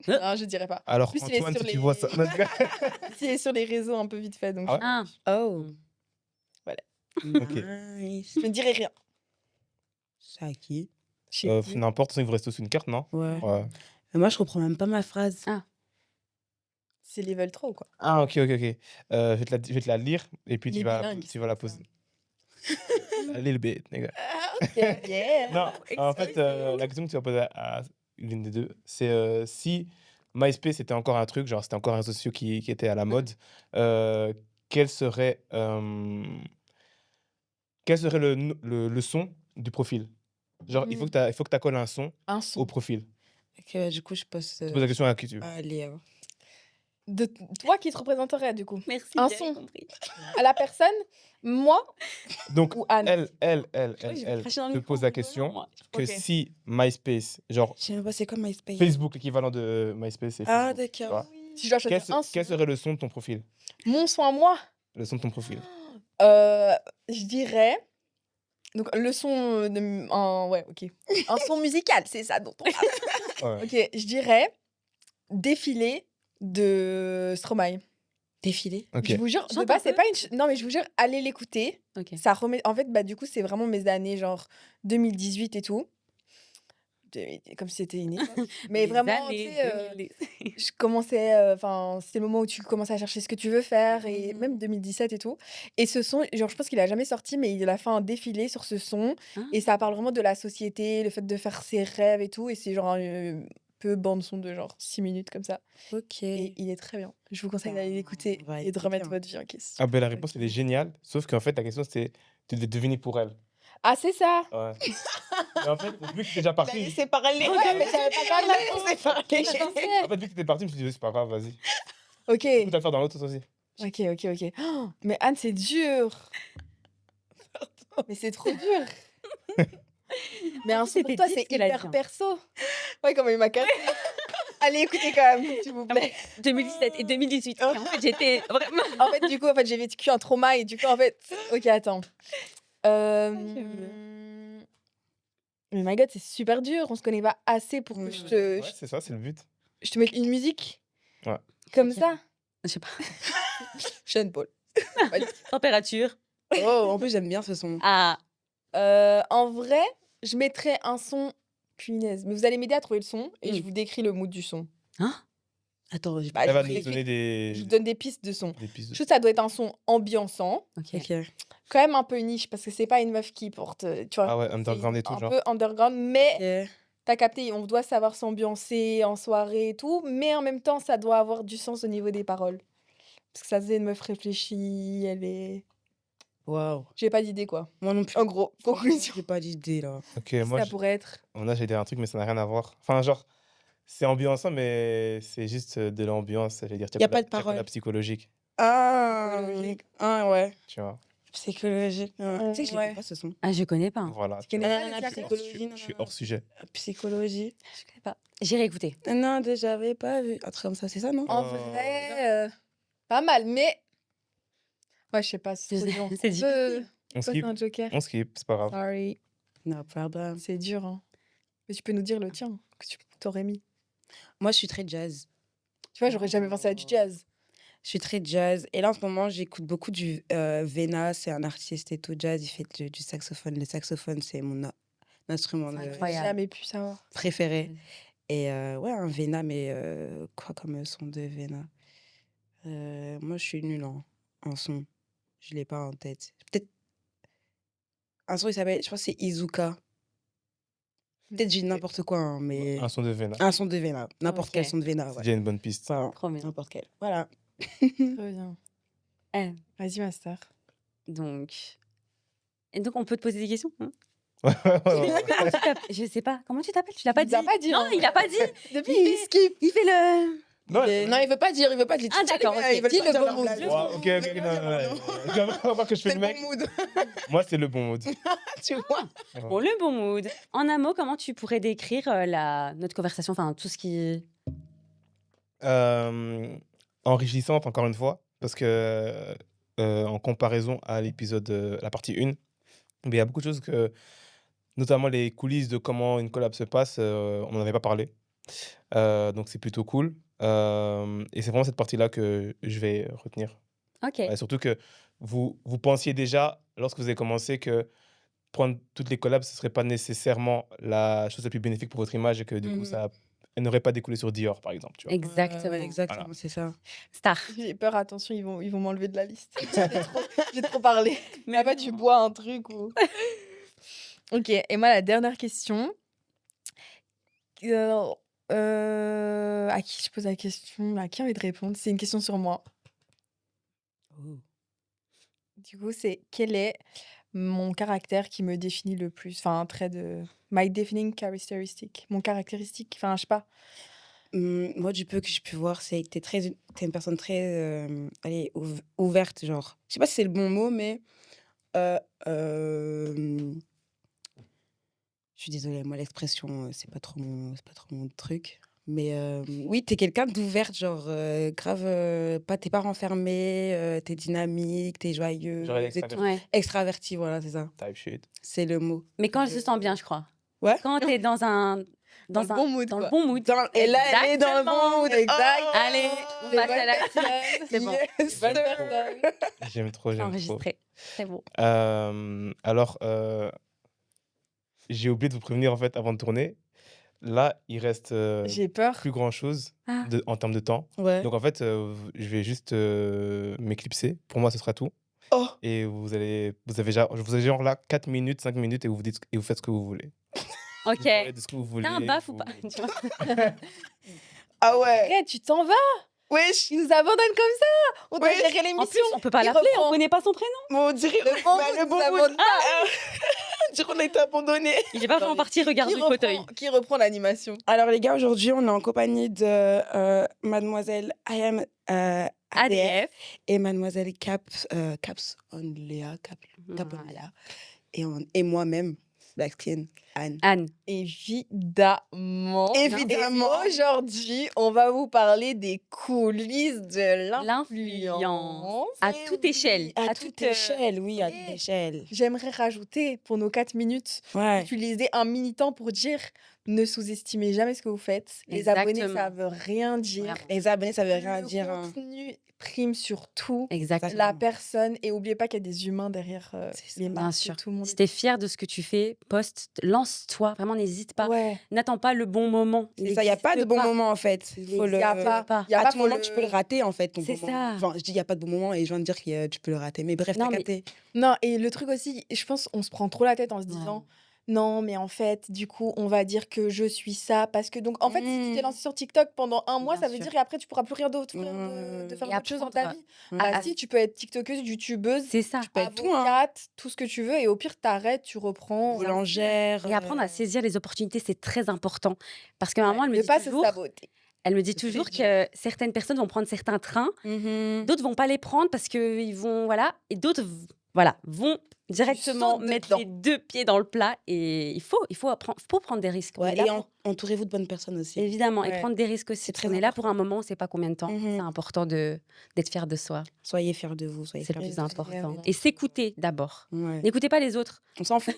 Non, je dirais pas. Alors, Plus, il est Antoine, sur si les- tu vois ça... Non, Il est sur les réseaux un peu vite fait, donc Ah ouais? Ah, Oh. Voilà. Ok. Nice. je ne dirai rien. C'est à qui? Je sais plus. N'importe, il vous reste tous une carte, non? Ouais. Ouais. Mais moi, je reprends même pas ma phrase. C'est level 3 ou quoi? Ah, ok. Je vais te la lire et puis Il tu est vas, bilingue, tu vas la poser. A little bit, les gars. Yeah. Non, en fait, la question que tu vas poser à l'une des deux, c'est si MySpace était encore un truc, genre c'était encore un réseau social qui était à la mode, euh, quel serait, euh, quel serait le son du profil? Genre, il faut que tu accoles un son Un au son. profil. Ok, du coup, je pose Tu poses la question à qui tu veux. à Léa. De toi qui te représenterait, du coup. merci. Un j'avais son. compris. À la personne, moi Donc, ou Anne? elle je vais cracher dans le te micro, pose la non, question moi. que Ok. si MySpace, genre Je sais même pas c'est quoi MySpace. Facebook, l'équivalent de MySpace, c'est Ah, Facebook, tu d'accord. vois. Si je dois choisir un son. Quel serait le son de ton profil? Mon son à moi? Le son de ton profil. Je dirais. Donc, le son ouais, ok. Un son musical, c'est ça dont on parle. Ouais. Ok, je dirais Défilé de Stromae. Défilé. Ok. Je vous jure, de Chante base, un c'est peu. pas non, mais je vous jure, allez l'écouter. Ok. Ça remet. En fait, bah, du coup, c'est vraiment mes années, genre 2018 et tout. Comme si c'était une époque. Mais Les vraiment, tu années sais, 2000. je commençais. Enfin, c'était le moment où tu commençais à chercher ce que tu veux faire, et même 2017 et tout. Et ce son, genre, je pense qu'il a jamais sorti, mais il a fait un défilé sur ce son. Ah. Et ça parle vraiment de la société, le fait de faire ses rêves et tout. Et c'est genre un peu bande-son de genre 6 minutes comme ça. Ok. Et il est très bien. Je vous conseille d'aller Ben, l'écouter on va et de écouter, remettre hein. votre vie en question. Ah ben la réponse elle est géniale, sauf qu'en fait la question c'était de deviner pour elle. Ah, c'est ça! Ouais. Et en fait, vu que t'es déjà parti, laissé parler. Ouais, mais j'avais pas parlé. Laissé parler. en fait vu que t'étais parti, je me suis dit c'est pas grave, vas-y. Ok, Tu peux le faire dans l'autre aussi. ok. Oh, mais Anne, c'est dur! Mais c'est trop dur! Mais un son pour c'était toi, dit c'est ce qu'elle a hyper dit, hein. perso. Ouais, comment il m'a cassé. Allez, écoutez quand même, s'il vous plaît. 2017 et 2018. Et en fait, j'étais vraiment. En fait, du coup, j'ai vécu un trauma et du coup, en fait... Ok, attends. Mais my God, c'est super dur. On se connaît pas assez pour que Ouais, c'est ça, c'est le but. je te mette une musique Ouais. comme Ok. ça. Je sais pas. Sean Paul. Température. Oh, en plus, j'aime bien ce son. Ah. En vrai, je mettrais un son... Punaise. Mais vous allez m'aider à trouver le son et je Mm. vous décris le mood du son. Hein? Attends, j'ai Bah, Elle je va vous nous décris- donner Je vous donne des pistes de son. des pistes. Je trouve que ça doit être un son ambiançant. Ok. Ok. Quand même un peu niche parce que c'est pas une meuf qui porte, tu vois. Ah ouais, underground et tout, un genre. peu underground, mais Ok. t'as capté, on doit savoir s'ambiancer en soirée et tout, mais en même temps, ça doit avoir du sens au niveau des paroles. Parce que ça faisait une meuf réfléchie, elle est... Waouh. J'ai pas d'idée, quoi. Moi non plus. En gros, conclusion. J'ai pas d'idée là. Ok, moi, Ça pourrait être... j'ai dit un truc, mais ça n'a rien à voir. Enfin, genre, C'est ambiançant, mais c'est juste de l'ambiance. Je veux dire, Y a pas de t'as pas la parole. psychologique, Ah, Psychologique. ah ouais. tu vois. Psychologique. Ouais. Tu sais que je Ouais. connais pas ce son. Ah, je connais pas. Voilà. Tu connais pas Nanana, le Tiago? psychologie, Je suis nanana. hors sujet. Psychologie. Je connais pas. J'irai écouter. Non, déjà, j'avais pas vu. Un truc comme ça, c'est ça, non? En vrai, pas mal, mais. Ouais, je sais pas, c'est trop C'est- dur. c'est On peut On passer skip. un joker. On skip, c'est pas grave. Sorry. No problem. C'est dur, hein. Mais tu peux nous dire le tien, que tu t'aurais mis. Moi, je suis très jazz. Tu vois, j'aurais jamais pensé à du jazz. Je suis très jazz. Et là, en ce moment, j'écoute beaucoup du Vena. C'est un artiste et tout jazz. Il fait du saxophone. Le saxophone, c'est mon instrument C'est J'ai incroyable. jamais pu savoir. préféré. Mm. Et ouais, un Vena, mais quoi comme son de Vena? Moi, je suis nulle en son. Je l'ai pas en tête. Peut-être un son, il s'appelle, je pense que c'est Izuka. Peut-être j'ai dit n'importe quoi, hein, mais Un son de Vena. un son de Vena. N'importe quel Ok. son de Vena, C'est ouais. déjà une bonne piste. Enfin, Trop bien. n'importe quel. Voilà. Très bien. Eh, Vas-y, Master. donc... Et donc, on peut te poser des questions hein Ouais, ouais, ouais. Je sais pas. Comment tu t'appelles? Tu l'as pas Il dit. l'a pas dit, Non, hein. il a pas dit. Depuis, Il il fait- skip. Il fait le... Non, Non, il veut pas dire, il veut pas dire. Ah, d'accord, ok. Ils veulent Dis pas le dire bon leur mot, blague. le Ouais, ok, ok, non, non, non. On va que je fais C'est le le mec. bon mood, Moi, c'est le bon mood. tu vois. Bon, le bon mood. En un mot, comment tu pourrais décrire notre conversation, enfin, tout ce qui... Enrichissante, encore une fois, parce que en comparaison à l'épisode, la partie 1, il y a beaucoup de choses que, notamment les coulisses de comment une collab se passe, on n'en avait pas parlé. Donc c'est plutôt cool. Et c'est vraiment cette partie-là que je vais retenir. Ok. Ouais, surtout que vous pensiez déjà, lorsque vous avez commencé, que prendre toutes les collabs, ce serait pas nécessairement la chose la plus bénéfique pour votre image et que du coup, Mhm. elle n'aurait pas découlé sur Dior, par exemple. Tu vois. Exactement. Ouais, exactement, Voilà. c'est ça. Star. J'ai peur, attention, ils vont m'enlever de la liste. J'ai trop parlé. Mais après, tu bois un truc ou. Ok, et moi, la dernière question. À qui je pose la question? À qui a envie de répondre? C'est une question sur moi. Du coup, c'est quel est mon caractère qui me définit le plus? Enfin, un trait de. My defining characteristic. Mon caractéristique. Enfin, je sais pas. Moi, du peu que j'ai pu voir, c'est que t'es une personne très allez, ouverte, genre. Je sais pas si c'est le bon mot, mais euh, euh, je suis désolée, moi l'expression c'est pas trop mon truc. Mais oui, t'es quelqu'un d'ouverte, genre grave, pas t'es pas renfermée, t'es dynamique, t'es joyeuse, Genre, elle est et tout. extravertie. Ouais. Extravertie, voilà, c'est ça. Type shit. C'est le mot. Mais quand je te sens bien, je crois. Ouais. Quand t'es dans un... Dans le bon mood, Dans quoi. le bon mood. Et là, elle est dans le Exactement. bon mood. Exact. Oh, Allez, on Les passe bonnes à la personnes. C'est bon. yes. Bonne personne. J'aime trop, j'aime trop. Enregistré. C'est bon. Alors, j'ai oublié de vous prévenir en fait avant de tourner. Là, il reste J'ai peur. plus grand chose Ah. en termes de temps. Ouais. Donc en fait, je vais juste m'éclipser. Pour moi, ce sera tout. Oh, Et vous avez genre là 4 minutes, 5 minutes et vous dites et vous faites ce que vous voulez. Vous Ok. parlez de ce que vous voulez. T'as un baf ou vous- pas? Tu vois ah ouais. Arrête, tu t'en vas. Wesh. Il nous abandonne comme ça. On doit Ouais. gérer En l'émission. plus, on peut pas Il l'appeler, on reprend. connaît pas son prénom. Bon, on dirait Le bon mood, le bon nous mood. abandonne. On dirait qu'on a été abandonné. Il est pas vraiment parti regarder le fauteuil. Qui reprend l'animation? Alors les gars, aujourd'hui, on est en compagnie de mademoiselle I am ADF ADF. et mademoiselle Caps on Léa, Cap on Voilà. Léa et moi-même, Black Skin, Anne. Anne. Évidemment. Évidemment. Et aujourd'hui, on va vous parler des coulisses de L'influence. l'influence. À Eh toute oui, échelle. À toute, toute échelle, oui, à et- toute échelle. J'aimerais rajouter pour nos 4 minutes, Ouais. utiliser un mini-temps pour dire ne sous-estimez jamais ce que vous faites. Les abonnés, Exactement. ça veut rien dire. Vraiment. Les abonnés, ça veut rien Le dire. Hein. contenu prime sur tout. Exactement. La personne, et oubliez pas qu'il y a des humains derrière C'est ça. les Bien marques. sûr. Tout le monde. Si t'es fier de ce que tu fais, poste, lance-toi. Vraiment, n'hésite pas. Ouais. N'attends pas le bon moment. C'est ça, il n'y a pas de bon moment en fait. Il Faut Il y a le- pas. pas. Il y a à pas tout faut moment, tu peux le rater en fait. Ton C'est bon moment. ça. Enfin, je dis il n'y a pas de bon moment et je viens de dire que tu peux le rater. Mais bref, Non, t'as mais- capté. Non, et le truc aussi, je pense on se prend trop la tête en se Ouais. disant non, mais en fait, du coup, on va dire que je suis ça. Parce que, donc, en fait, si tu t'es lancé sur TikTok pendant un mois, Bien ça veut sûr. dire qu'après, tu pourras plus rien d'autre faire de faire Et d'autres choses dans ta apprendre, vie. à- Ah, si, tu peux être TikTokeuse, YouTubeuse, C'est ça. peux être tout, hein. avocate, tout ce que tu veux. Et au pire, t'arrêtes, tu reprends. Boulangère. Et apprendre à saisir les opportunités, c'est très important. Parce qu'à un moment, elle me Ne dit pas toujours, se saboter. elle me dit C'est toujours dur. que certaines personnes vont prendre certains trains, Mhm. d'autres vont pas les prendre parce qu'ils vont, voilà, et d'autres, voilà, vont directement sautes mettre dedans. les 2 pieds dans le plat. Et faut prendre des risques. On Ouais, est là et pour- entourez-vous de bonnes personnes aussi. Évidemment, et Ouais. prendre des risques aussi. C'est Parce très qu'on est là pour un moment, on sait pas combien de temps. Mhm. C'est important d'être fier de soi. Soyez fiers de vous, soyez C'est le fiers de plus vous. important. Évidemment. Et s'écouter d'abord. Ouais. N'écoutez pas les autres. On s'en fout.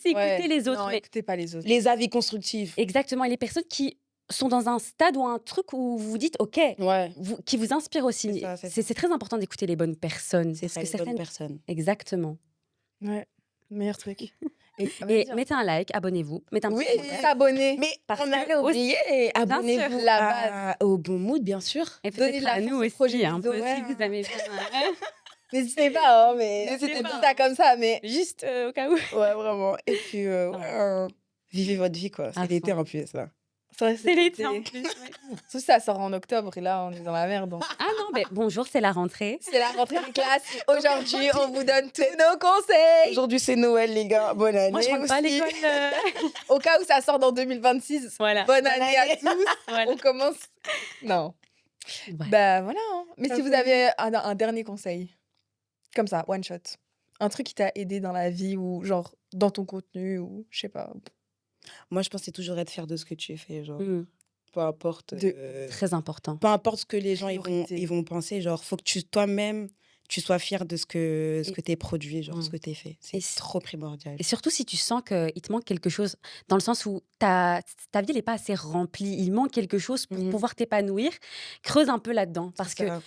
C'est écouter les autres. Non, mais- écoutez pas les autres. Les avis constructifs. Exactement. Et les personnes qui sont dans un stade ou un truc où vous vous dites, OK, Ouais. qui vous inspirent aussi. C'est ça, c'est C'est ça. très important d'écouter les bonnes personnes. C'est parce ça, que les bonnes certaines... personnes. Exactement. Ouais, meilleur truc. Et, Et mettez un like, abonnez-vous, mettez un Oui, petit commentaire. s'abonner. Mais Parce on que avait aussi- oublié, abonnez-vous sûr, la au Bon Mood, bien sûr. Et Donnez peut-être de la à nous force au projet aussi, un Bizo, peu, ouais. si vous aimez bien. N'hésitez pas, hein, mais N'hésitez c'est pas. tout ça comme ça, mais Juste au cas où. Ouais, vraiment. Et puis, vivez votre vie, quoi. À C'est l'été fond. en plus, là. C'est l'été en plus. ouais. Tout ça sort en octobre et là, on est dans la merde. donc. Ah non, mais bonjour, c'est la rentrée. C'est la rentrée des classes. Aujourd'hui, on vous donne tous nos conseils. Aujourd'hui, c'est Noël, les gars. Bonne année. Moi, je rentre pas à aussi. l'école. Au cas où ça sort dans 2026, Voilà. bonne année à tous. Voilà. On commence. Non. Ouais. Bah voilà. hein. Mais Ça si vous fait- avez un dernier conseil, comme ça, one shot, un truc qui t'a aidé dans la vie ou genre dans ton contenu ou je sais pas. Moi, je pense que c'est toujours être fier de ce que tu fais, genre. Mm. Peu importe. Très important. Peu importe ce que les gens Priorité. ils vont penser, genre, faut que toi-même, tu sois fier de ce que Et- t'es produit, genre, ce Mm. que t'es fait. Et C'est c- trop primordial. Et surtout si tu sens qu'il te manque quelque chose, dans le sens où ta vie, elle n'est pas assez remplie, il manque quelque chose pour Mhm. pouvoir t'épanouir, creuse un peu là-dedans. Parce que Ça.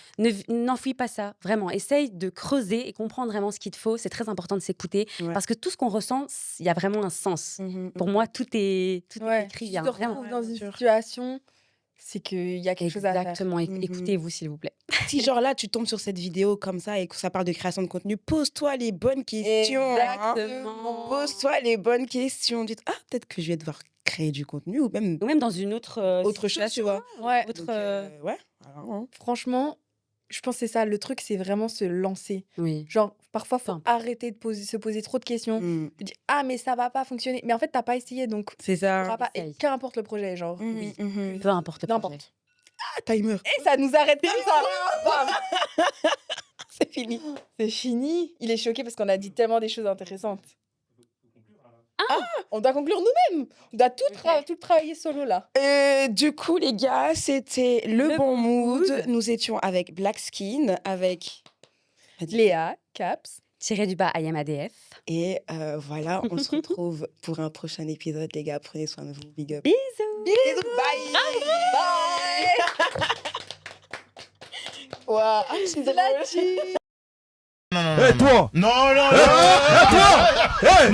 n'enfouis pas ça, vraiment. Essaye de creuser et comprendre vraiment ce qu'il te faut. C'est très important de s'écouter. Ouais. Parce que tout ce qu'on ressent, il y a vraiment un sens. Mhm. Pour moi, tout est Ouais. écrit. Si Il y a tu te un vrai- retrouves dans bien une sûr. situation, c'est qu'il y a quelque chose à faire. Exactement. Mhm. Écoutez-vous, s'il vous plaît. Si genre là tu tombes sur cette vidéo comme ça et que ça parle de création de contenu, pose-toi les bonnes questions. hein. Exactement. Pose-toi les bonnes questions. Dites, ah, peut-être que je vais devoir créer du contenu ou même Ou même dans une autre autre chose, tu situation, vois. Ouais. autre, Donc, ouais. alors, hein. Franchement, je pense que c'est ça. Le truc, c'est vraiment se lancer. Oui. Genre, parfois, faut Peu importe. arrêter de se poser trop de questions. Mm. Tu dis, ah, mais ça va pas fonctionner. Mais en fait, t'as pas essayé, donc C'est tu ça. pourras pas. Et Essaye. qu'importe le projet, genre. Mhm, Oui. mhm. Peu importe le projet. N'importe. Ah, timer. Et ça nous arrête comme ça. Bam. C'est fini. C'est fini. Il est choqué parce qu'on a dit tellement des choses intéressantes. Ah, on doit conclure nous-mêmes. On doit tout travailler solo là. Du coup, les gars, c'était le Le bon mood. mood. Nous étions avec Black Skin, avec. Léa, Caps. Tiré du bas, IMADF. Et voilà, on se retrouve pour un prochain épisode, les gars. Prenez soin de vous. Big up. Bisous. Bisous. Bye. Bye. Wow. C'est drôle. Eh toi! Non, non, Eh, non! toi! Eh,